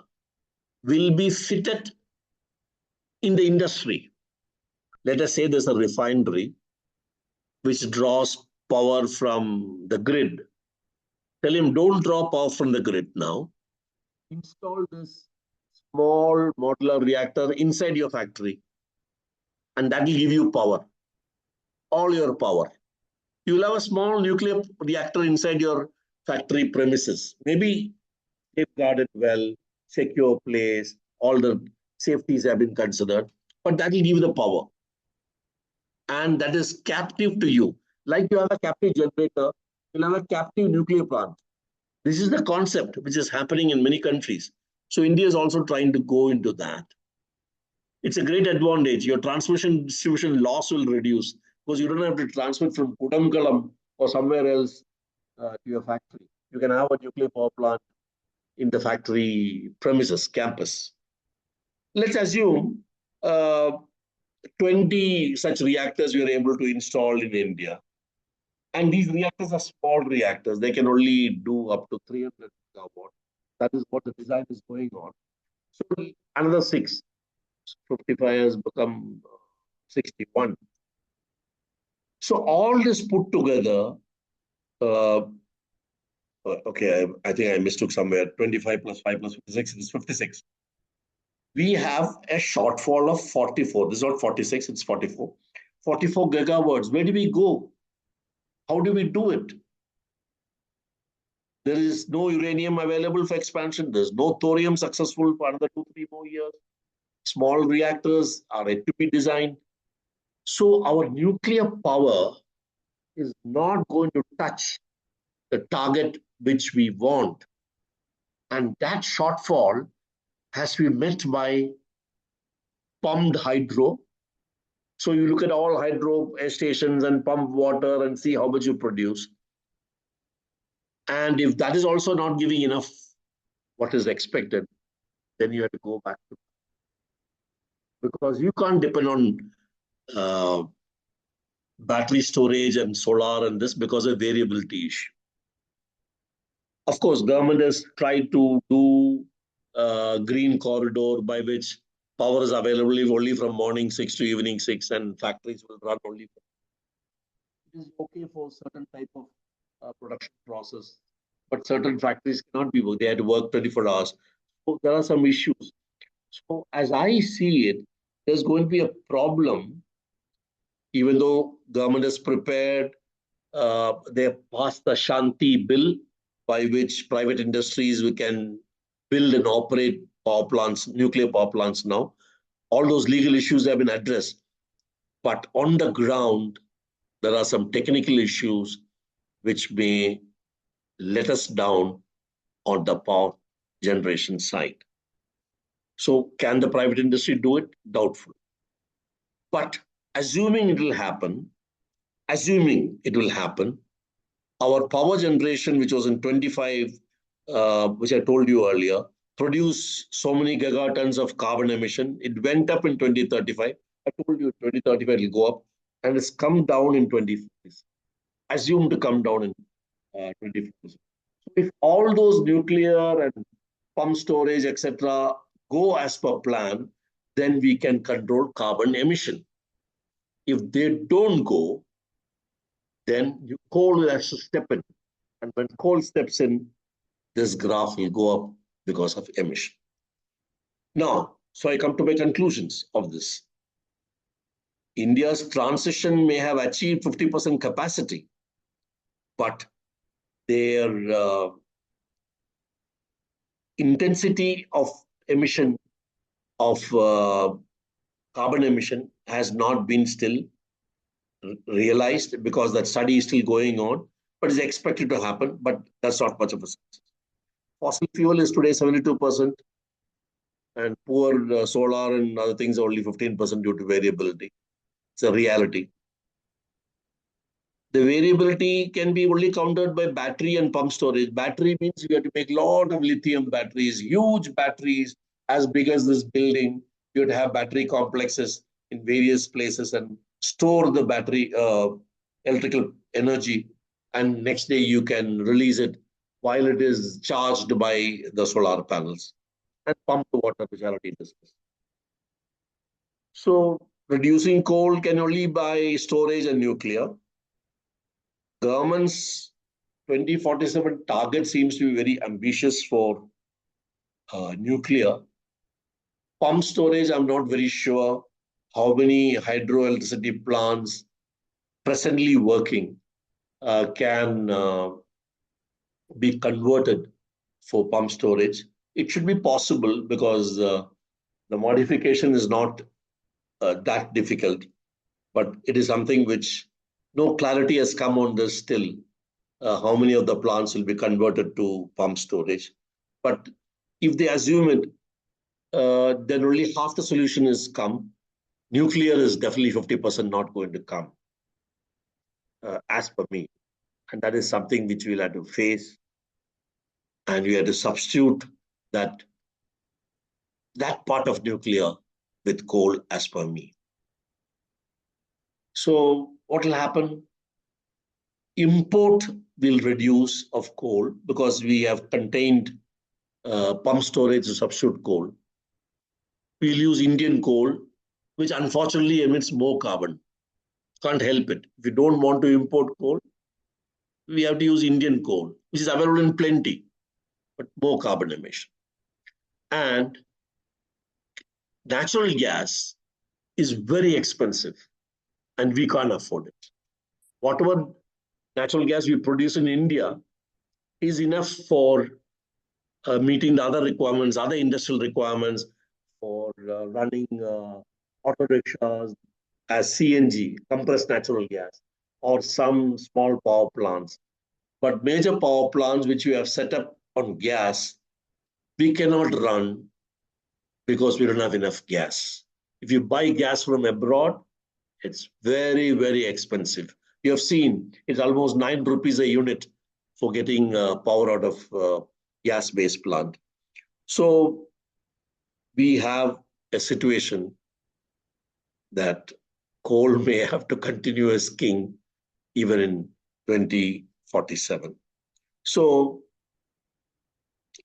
will be fitted in the industry. Let us say there's a refinery which draws power from the grid. Tell him, don't draw power from the grid now. Install this small modular reactor inside your factory, and that will give you power, all your power. You will have a small nuclear reactor inside your factory premises. Maybe safeguarded well, secure place, all the safeties have been considered, but that will give you the power. And that is captive to you. Like you have a captive generator, you'll have a captive nuclear plant. This is the concept which is happening in many countries. So India is also trying to go into that. It's a great advantage. Your transmission distribution loss will reduce because you don't have to transmit from Kudamkalam or somewhere else to your factory. You can have a nuclear power plant in the factory premises, campus. Let's assume 20 such reactors we are able to install in India. And these reactors are small reactors. They can only do up to 300 megawatts. That is what the design is going on. So another 6, 55 has become 61. So all this put together, okay, I think I mistook somewhere. 25 plus 5 plus 56 is 56. We have a shortfall of 44. This is not 46, it's 44. 44 gigawatts. Where do we go? How do we do it? There is no uranium available for expansion. There's no thorium successful for another 2-3 more years. Small reactors are yet to be designed. So our nuclear power is not going to touch the target which we want. And that shortfall has to be met by pumped hydro. So you look at all hydro stations and pump water and see how much you produce. And if that is also not giving enough what is expected, then you have to go back to, because you can't depend on battery storage and solar and this because of variability issue. Of course, government has tried to do a green corridor by which power is available only from morning 6 to evening 6 and factories will run only. It is okay for certain type of production process, but certain factories cannot be worked. They have to work 24 hours. So there are some issues. So as I see it, there's going to be a problem, even though government is prepared. They have passed the Shanti bill by which private industries can build and operate power plants, nuclear power plants now. All those legal issues have been addressed. But on the ground, there are some technical issues which may let us down on the power generation side. So can the private industry do it? Doubtful. But assuming it will happen, our power generation, which was in 25, which I told you earlier, produced so many gigatons of carbon emission. It went up in 2035. I told you 2035 will go up, and it's come down in 2040. Assumed to come down in 2040. If all those nuclear and pump storage, etc., go as per plan, then we can control carbon emission. If they don't go, then coal will have to step in. And when coal steps in, this graph will go up because of emission. Now, so I come to my conclusions of this. India's transition may have achieved 50% capacity, but their intensity of emission of carbon emission has not been still realized because that study is still going on, but is expected to happen, but that's not much of a success. Fossil fuel is today 72%, and poor solar and other things are only 15% due to variability. It's a reality. The variability can be only countered by battery and pump storage. Battery means you have to make a lot of lithium batteries, huge batteries as big as this building. You have to have battery complexes in various places and store the battery electrical energy. And next day you can release it while it is charged by the solar panels and pump the water, which I already discussed. So reducing coal can only by storage and nuclear. Government's 2047 target seems to be very ambitious for nuclear. Pump storage, I'm not very sure how many hydroelectricity plants presently working can be converted for pump storage. It should be possible because the modification is not that difficult, but it is something which no clarity has come on this still. How many of the plants will be converted to pump storage. But if they assume it, then only half the solution is come. Nuclear is definitely 50% not going to come, as per me. And that is something which we'll have to face. And we have to substitute that part of nuclear with coal, as per me. So what will happen? Import will reduce of coal because we have contained pump storage to substitute coal. We'll use Indian coal, which unfortunately emits more carbon. Can't help it. If we don't want to import coal, we have to use Indian coal, which is available in plenty, but more carbon emission. And natural gas is very expensive, and we can't afford it. Whatever natural gas we produce in India is enough for meeting the other requirements, other industrial requirements for running auto rickshaws as CNG, compressed natural gas, or some small power plants. But major power plants which we have set up on gas, we cannot run because we don't have enough gas. If you buy gas from abroad, it's very, very expensive. You have seen it's almost 9 rupees a unit for getting power out of gas-based plant. So we have a situation that coal may have to continue as king even in 2047. So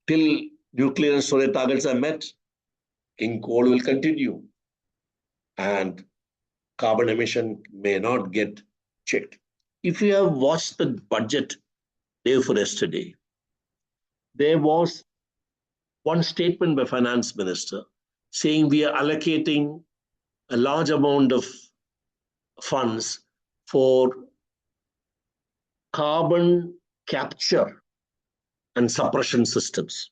till nuclear and storage targets are met, king coal will continue and carbon emission may not get checked. If you have watched the budget day for yesterday, there was one statement by finance minister saying we are allocating a large amount of funds for carbon capture and suppression systems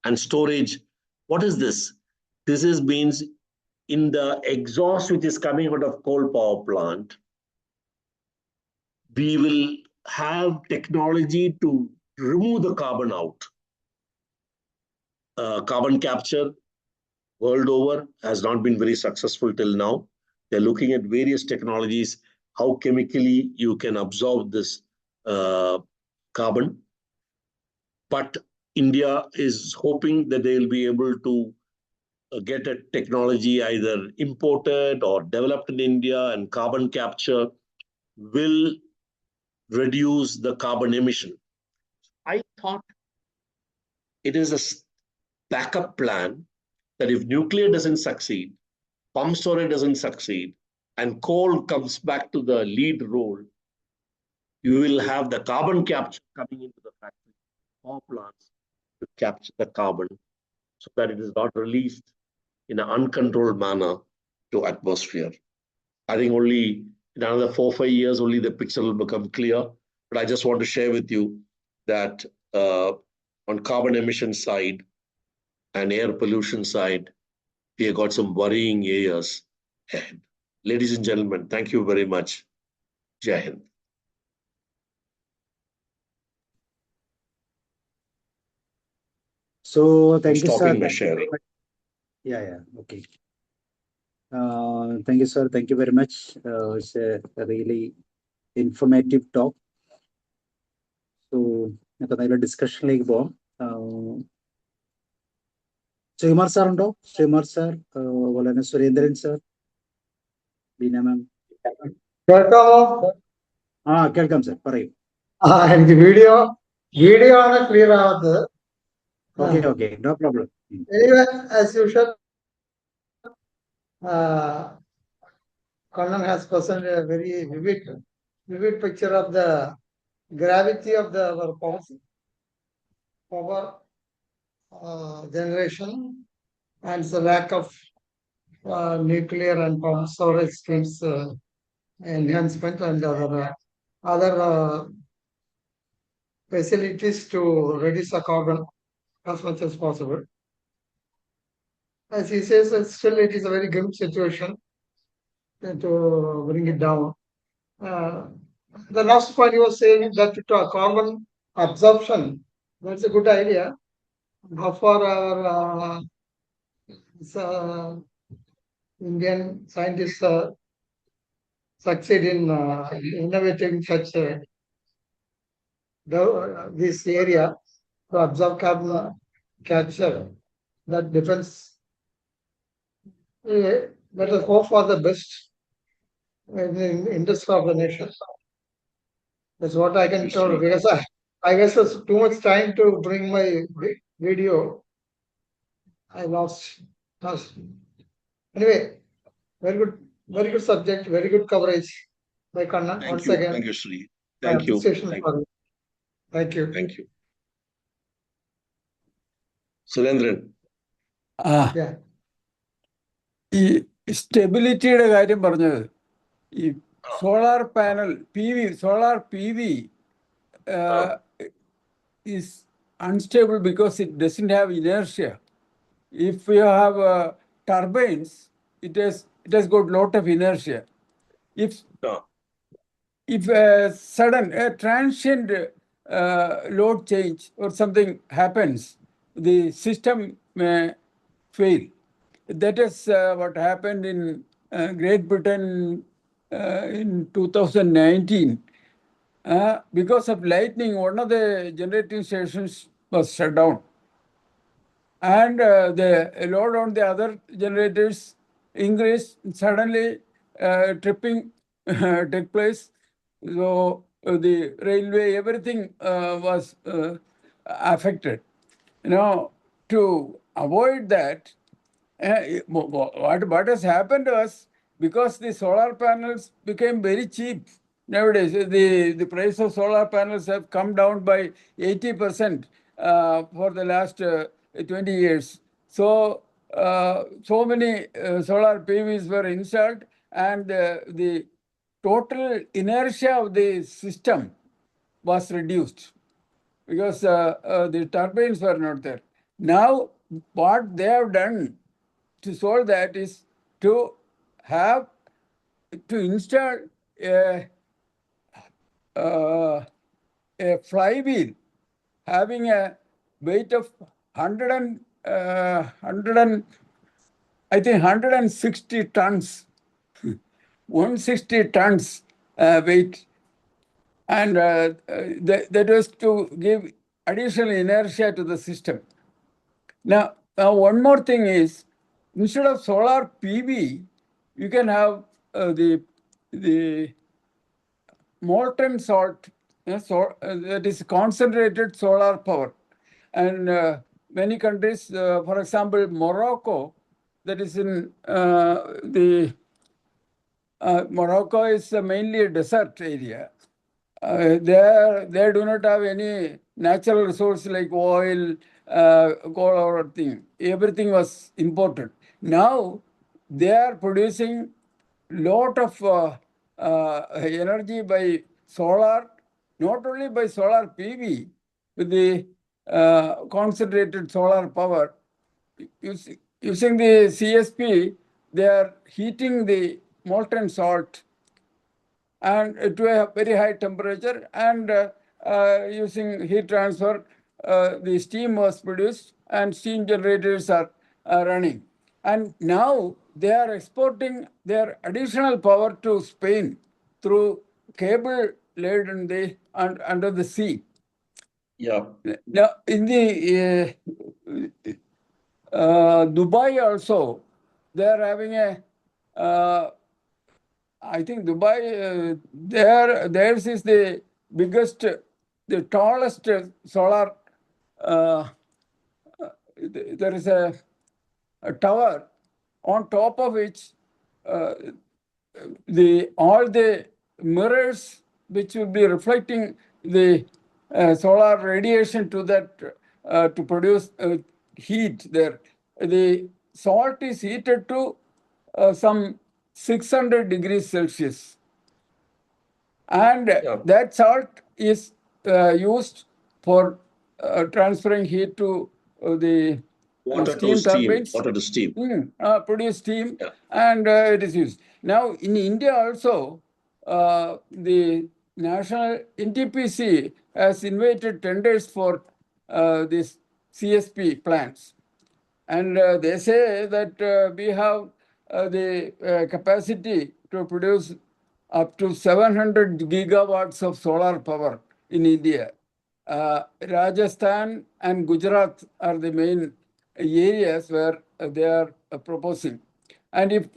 and storage. What is this? This is means in the exhaust which is coming out of coal power plant, we will have technology to remove the carbon out. Carbon capture world over has not been very successful till now. They're looking at various technologies, how chemically you can absorb this carbon. But India is hoping that they will be able to get a technology either imported or developed in India, and carbon capture will reduce the carbon emission. I thought it is a backup plan that if nuclear doesn't succeed, pump storage doesn't succeed, and coal comes back to the lead role, you will have the carbon capture coming into the factory, power plants to capture the carbon so that it is not released in an uncontrolled manner to atmosphere. I think only in another 4 or 5 years, only the picture will become clear. But I just want to share with you that on carbon emission side and air pollution side, we have got some worrying areas ahead. Ladies and gentlemen, thank you very much. Jai Hind. So thank you, sir. Stopping my sharing. Yeah, okay. Thank you, sir. Thank you very much. It's a really informative talk. So, നമുക്ക് ഡിസ്കഷനിലേക്ക് പോവാം. Sreekumar sir ഉണ്ടോ? Sreekumar sir, അതുപോലെ തന്നെ Surendran sir, Beena മാം. കേൾക്കാമോ? കേൾക്കാം sir, പറയും. എനിക്ക് video ആണ് ക്ലിയർ ആവാത്തത്. Okay, no problem. Anyway, as usual, Kannan has presented a very vivid picture of the gravity of our power generation and the lack of nuclear and pump storage schemes enhancement and other facilities to reduce the carbon as much as possible. As he says, still it is a very grim situation to bring it down. The last point he was saying that to carbon absorption, that's a good idea. How far our Indian scientists succeed in innovating such this area to absorb carbon capture, that depends. Let us hope for the best in the industry of the nation. That's what I can tell, because I guess it's too much time to bring my video. I lost. Anyway, very good subject, very good coverage by Kannan. Once again, thank you, Sri. Thank you. Thank you. Surendran. Yeah. ഈ സ്റ്റെബിലിറ്റിയുടെ കാര്യം പറഞ്ഞത്, ഈ solar panel solar PV is unstable because it doesn't have inertia. If you have turbines, it has got lot of inertia. If a sudden transient load change or something happens, the system may fail. That is what happened in Great Britain in 2019. Because of lightning, one of the generating stations was shut down. And the load on the other generators increased. Suddenly, tripping took place. So the railway, everything was affected. To avoid that, what has happened to us, because the solar panels became very cheap nowadays, the price of solar panels have come down by 80% for the last 20 years. So many solar PVs were installed, and the total inertia of the system was reduced because the turbines were not there. Now, what they have done to solve that is to install a flywheel having a weight of 160 tons, 160 tons weight, and that was to give additional inertia to the system. Now, one more thing is, instead of solar PV, you can have the molten salt that is concentrated solar power. And many countries, for example, Morocco, that is in Morocco is mainly a desert area. They do not have any natural resource like oil, coal or thing. Everything was imported. Now they are producing lot of energy by solar, not only by solar PV, with the concentrated solar power. Using the CSP, they are heating the molten salt and to a very high temperature, and using heat transfer, the steam was produced and steam generators are running. And now they are exporting their additional power to Spain through cable laid in the under the sea. Yeah. Now in the Dubai also, they are having a I think Dubai, theirs is the biggest, the tallest solar. There is a tower on top of which all the mirrors which will be reflecting the solar radiation to that to produce heat there. The salt is heated to some 600 degrees Celsius. And that salt is used for transferring heat to the Water steam to steam, turbines. water to steam. Produce steam, Yeah. and it is used. Now in India also, the national NTPC has invited tenders for these CSP plants. And they say that we have the capacity to produce up to 700 gigawatts of solar power in India. Rajasthan and Gujarat are the main areas where they are proposing. And if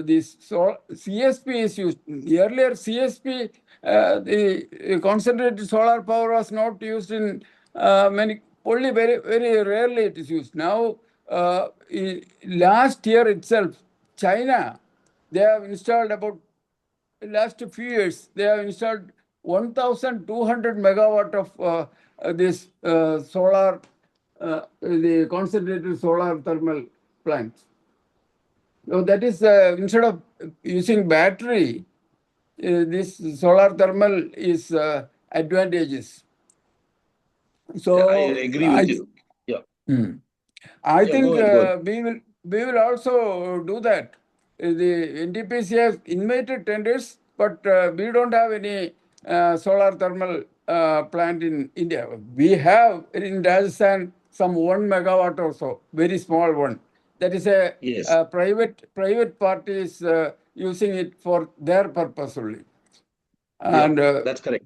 this CSP is used, earlier CSP, the concentrated solar power was not used in many, only very, very rarely it is used. Now, last year itself, China, they have installed about, last few years, they have installed 1,200 megawatt of this solar, the concentrated solar thermal plants. So that is, instead of using battery, this solar thermal is advantageous. So I agree with you. Yeah. I Yeah, think go ahead. we will also do that. The NTPC has invited tenders, but we don't have any solar thermal plant in India. We have in Rajasthan some 1 megawatt or so, very small one. That is a Yes. private parties using it for their purpose only. Yeah, And that's correct.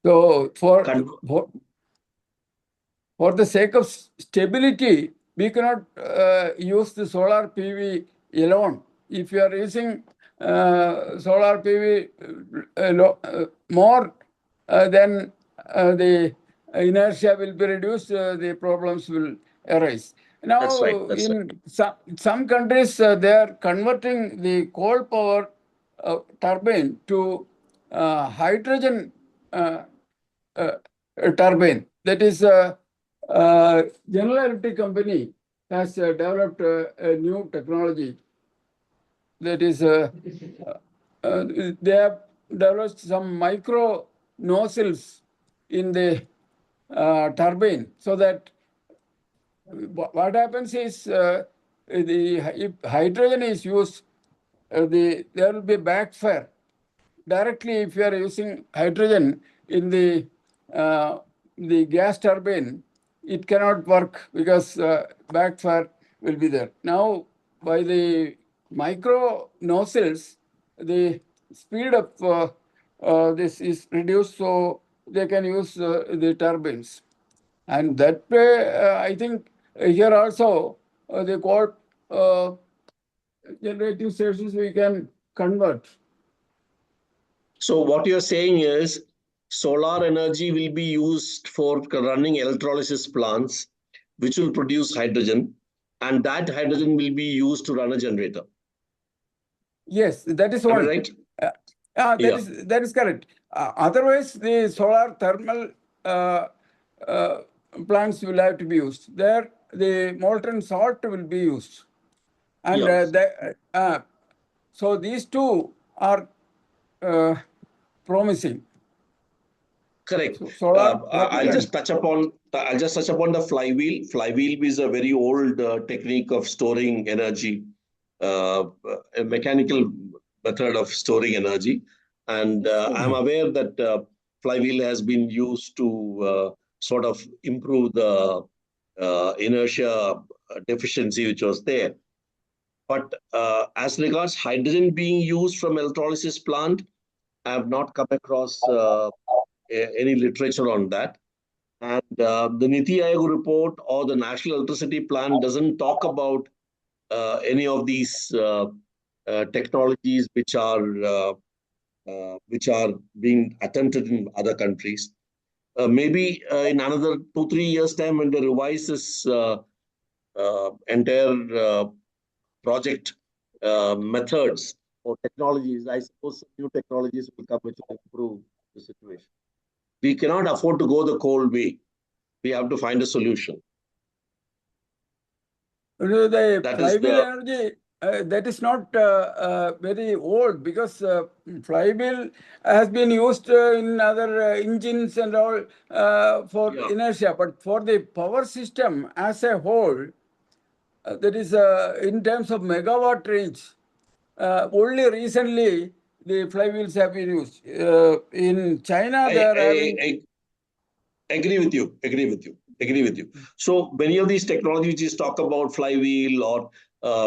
so Con- for the sake of stability, we cannot use the solar PV alone. If you are using solar PV more, then the inertia will be reduced, the problems will arise. Now, That's right, that's in some countries, they are converting the coal power turbine to hydrogen turbine. That is, General Electric Company has developed a new technology. That is, they have developed some micro nozzles in the turbine, so that what happens is if hydrogen is used, there will be backfire. Directly, if you are using hydrogen in the gas turbine, it cannot work because backfire will be there. Now, by the micro nozzles, the speed of this is reduced, so they can use the turbines. And that way, I think here also the coal generating stations we can convert. So what you're saying is solar energy will be used for running electrolysis plants, which will produce hydrogen, and that hydrogen will be used to run a generator. Yes, that is Am I one. right? That is correct. Otherwise, the solar thermal plants will have to be used. There, the molten salt will be used, and so these two are promising. Correct. So solar I'll just touch upon the flywheel. Flywheel is a very old technique of storing energy, a mechanical method of storing energy, and I'm aware that flywheel has been used to sort of improve the inertia deficiency which was there. But as regards hydrogen being used from electrolysis plant, I have not come across any literature on that. And the Niti Aayog report or the National Electricity Plan doesn't talk about any of these technologies which are being attempted in other countries. Maybe in another 2-3 years' time, when they revise this entire project methods or technologies, I suppose new technologies will come which will improve the situation. We cannot afford to go the cold way. We have to find a solution. The That is flywheel the energy, that is not very old, because flywheel has been used in other engines and all for inertia. But for the power system as a whole, that is in terms of megawatt range, only recently the flywheels have been used. In China, they are having. I agree with you. Agree with you. So many of these technologies talk about flywheel, or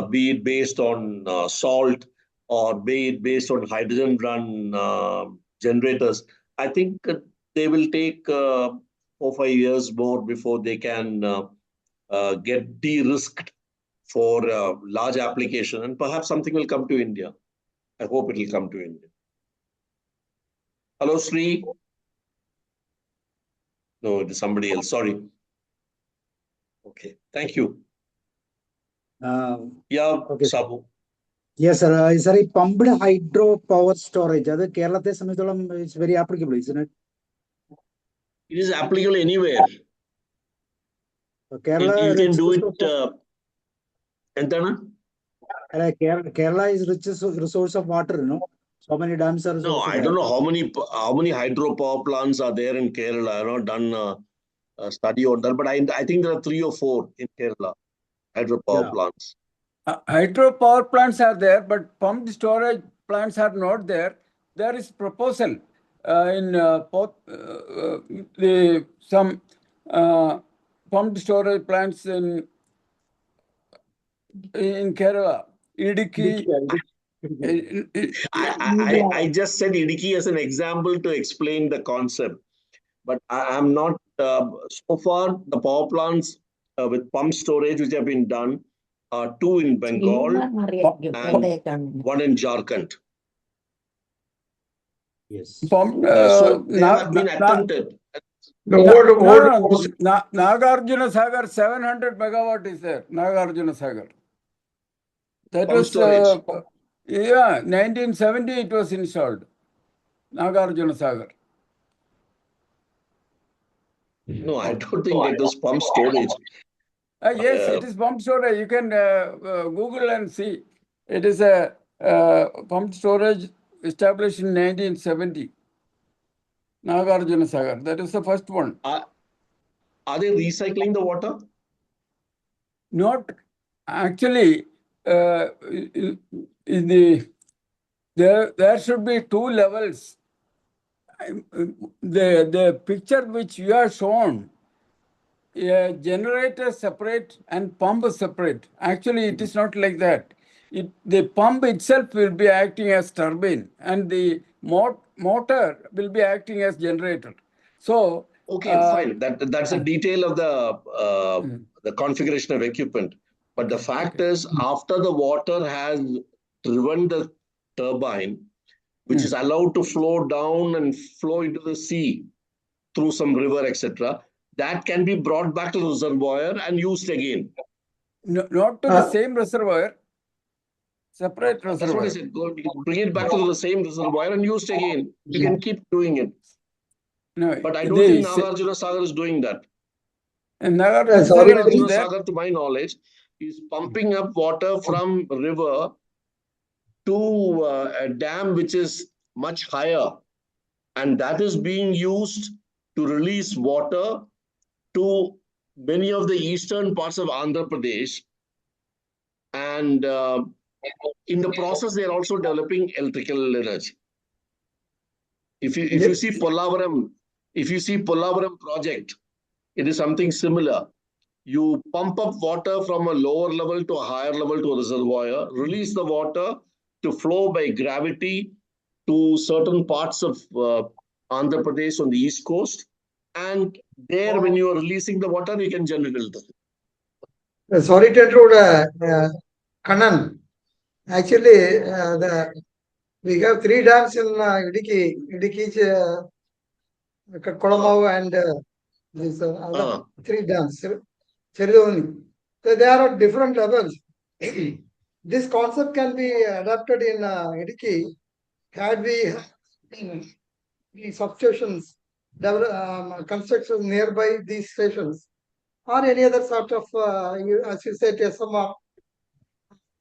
be it based on salt, or be it based on hydrogen run generators. I think they will take 4-5 years more before they can get de-risked for large application, and perhaps something will come to India. I hope it will come to India. Hello, Sri. No, it is somebody else. Sorry. Okay. Thank you. Okay. Sabu. Yes, sir. Sir, pumped hydro power storage. That Kerala is very applicable, isn't it? It is applicable anywhere. Kerala, you can do it. Kerala is richest resource of water, you know. So many dams are. No, I don't know how many hydro power plants are there in Kerala. I have not done a study on that, but I think there are 3 or 4 in Kerala, hydro power plants. Hydro power plants are there, but pumped storage plants are not there. There is proposal in some pumped storage plants in Kerala, Idiki. I just said Idiki as an example to explain the concept, but I am not. So far, the power plants with pump storage which have been done are 2 in Bengal and 1 in Jharkhand. Yes. So they have been attempted. Nagarjuna Sagar 700 megawatt is there. Nagarjuna Sagar. That Pump was storage. 1970 it was installed. Nagarjuna Sagar. No, I don't think that was pump storage. Yes, it is pump storage. You can Google and see. It is a pump storage established in 1970. Nagarjuna Sagar. That is the first one. Are they recycling the water? Not actually. There should be 2 levels. The picture which you are shown, a generator separate and pump separate. Actually, it is not like that. The pump itself will be acting as turbine, and the motor will be acting as generator. So okay, fine. That's a detail of the configuration of equipment. But the fact is, after the water has driven the turbine, which is allowed to flow down and flow into the sea through some river, etc., that can be brought back to the reservoir and used again. No, not to the same reservoir, separate That's what I reservoir. said. Go, bring it back to the same reservoir and used again. You can keep doing it. No, But I don't think Nagarjuna Sagar is doing that. Nagarjuna sorry, Sagar is Nagarjuna there. Sagar, to my knowledge, is pumping up water from river to a dam which is much higher, and that is being used to release water to many of the eastern parts of Andhra Pradesh. And in the process, they are also developing electrical energy. If you see Pallavaram project, it is something similar. You pump up water from a lower level to a higher level to a reservoir, release the water to flow by gravity to certain parts of Andhra Pradesh on the east coast. And there, when you are releasing the water, you can generate electricity. Sorry to intrude, Kannan. Actually, we have 3 dams in Idiki, Kolamavu, and these other 3 dams. Cheridoni. So they are at different levels. This concept can be adapted in Idiki had we the substations construction nearby these stations or any other sort of, as you said, SMR.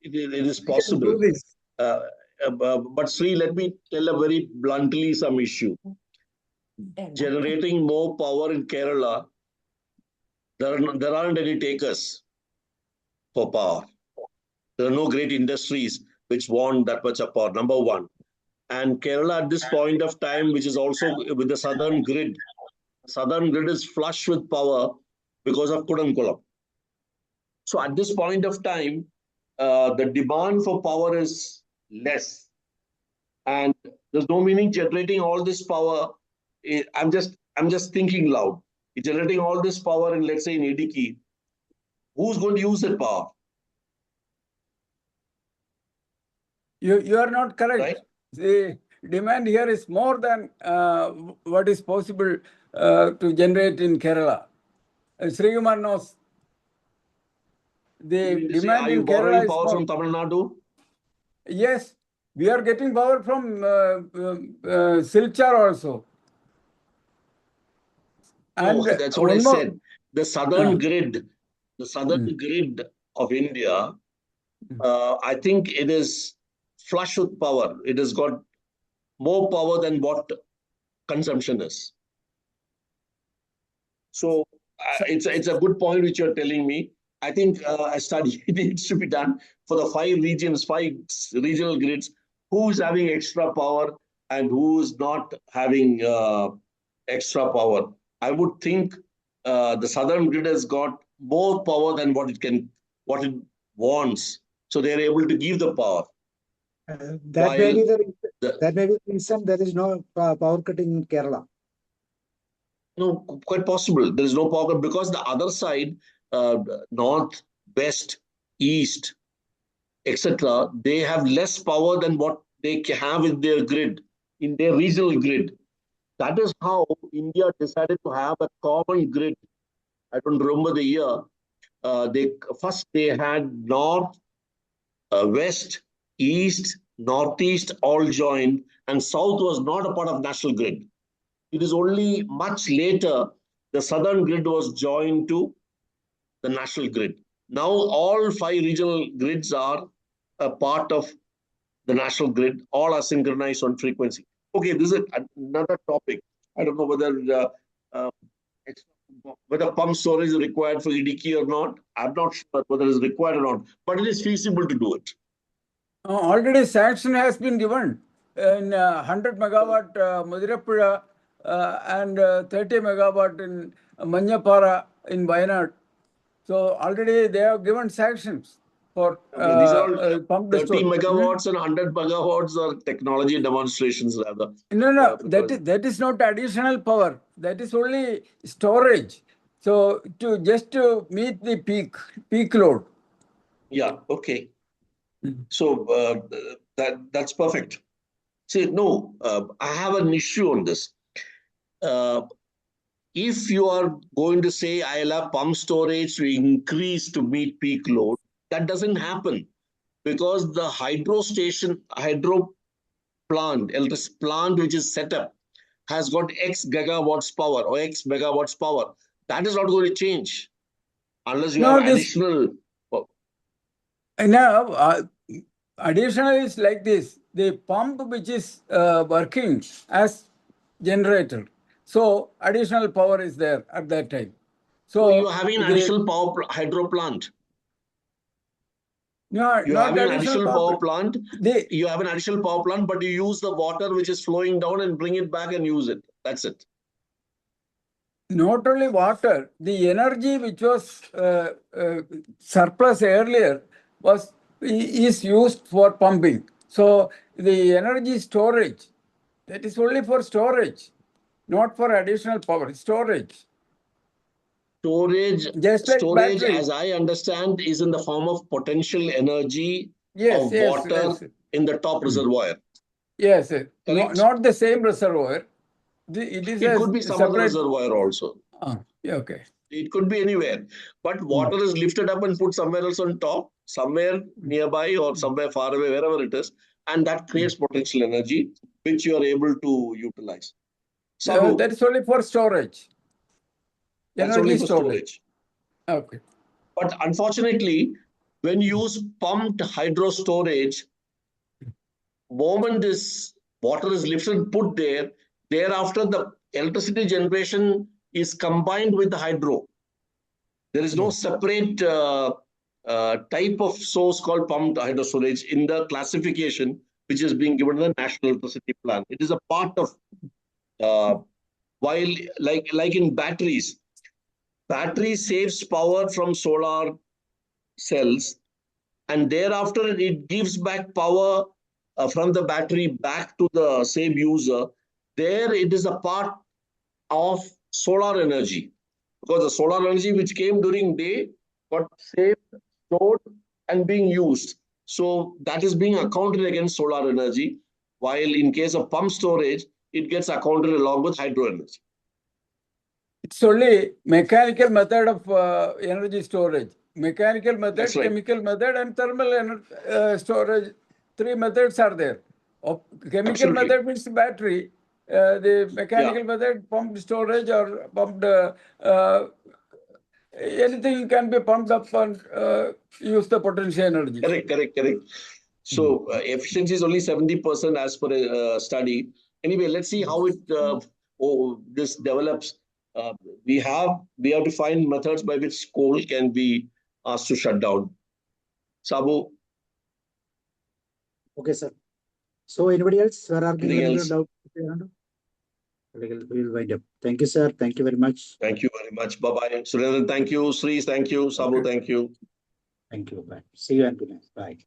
It is We can possible. do this. But Sri, let me tell a very bluntly some issue. Generating more power in Kerala, there aren't any takers for power. There are no great industries which want that much of power, number one. And Kerala at this point of time, which is also with the southern grid is flush with power because of Kudankulam. So at this point of time, the demand for power is less. And there's no meaning generating all this power. I'm just thinking loud. Generating all this power in, let's say, in Idiki, who's going to use that power? You are not correct. Right? The demand here is more than what is possible to generate in Kerala. Srikumar knows. The demand in Kerala is power more. from Tamil Nadu? Yes, we are getting power from Silchar also. No, And that's what I said. The southern grid of India, I think it is flush with power. It has got more power than what consumption is. So it's a good point which you're telling me. I think a study needs to be done for the 5 regional grids, who's having extra power and who's not having extra power. I would think the southern grid has got more power than what it wants. So they're able to give the power. That may be the reason there is no power cutting in Kerala. No, quite possible. There is no power because the other side, north, west, east, etc., they have less power than what they have in their grid, in their regional grid. That is how India decided to have a common grid. I don't remember the year. They had north, west, east, northeast all joined, and south was not a part of national grid. It is only much later the southern grid was joined to the national grid. Now all 5 regional grids are a part of the national grid. All are synchronized on frequency. Okay, this is another topic. I don't know whether pump storage is required for Idiki or not. I'm not sure whether it is required or not, but it is feasible to do it. Already sanction has been given in 100 megawatt Mudirapuzha and 30 megawatt in Manjapara in Wayanad. So already they have given sanctions for These are all pump 30 megawatts and 100 megawatts are technology demonstrations rather. No, that is not additional power. That is only storage. So just to meet the peak load. Yeah, okay. So that's perfect. See, no, I have an issue on this. If you are going to say I'll have pump storage to increase to meet peak load, that doesn't happen because the hydro plant, electricity plant which is set up has got X gigawatts power or X megawatts power. That is not going to change unless you No, have this additional. now additional is like this: the pump which is working as generator, so additional power is there at that time. So you So are having an the additional hydro plant. no, You not have an additional additional power. power plant. The You have an additional power plant, but you use the water which is flowing down and bring it back and use it. That's it. not only water, the energy which was surplus earlier is used for pumping. So the energy storage, that is only for storage, not for additional power. Storage, Storage, just like storage, battery. as I understand, is in the form of potential energy Yes, of yes, water yes. in the top reservoir. Yes, sir. No, Correct? not the same reservoir. It is It a could be some other separate. reservoir also. Yeah, okay. It could be anywhere. But water is lifted up and put somewhere else on top, somewhere nearby or somewhere far away, wherever it is. And that creates potential energy, which you are able to utilize. Sabu, That is only for storage. that's Energy only for storage. storage. Okay. But unfortunately, when you use pumped hydro storage, moment this water is lifted and put there, thereafter the electricity generation is combined with the hydro. There is no separate type of source called pumped hydro storage in the classification which is being given in the National Electricity Plan. It is a part of while like in batteries, battery saves power from solar cells and thereafter it gives back power from the battery back to the same user. There it is a part of solar energy because the solar energy which came during day got saved, stored and being used. So that is being accounted against solar energy, while in case of pump storage, it gets accounted along with hydro energy. It's only mechanical method of energy storage. Mechanical method, That's right. chemical method, and thermal storage. 3 methods are there. Chemical Absolutely. method means battery. The mechanical method, pumped storage or pumped anything can be pumped up and use the potential energy. Correct. So efficiency is only 70% as per a study. Anyway, let's see how it this develops. We have to find methods by which coal can be asked to shut down. Sabu, Okay, sir. So anybody else? There are anything else? doubt? We'll wind up. Thank you, sir. Thank you very much. Thank you very much. Bye-bye. Surendran, thank you. Sri, thank you. Sabu, thank you. Thank you. Bye. See you and good night. Bye.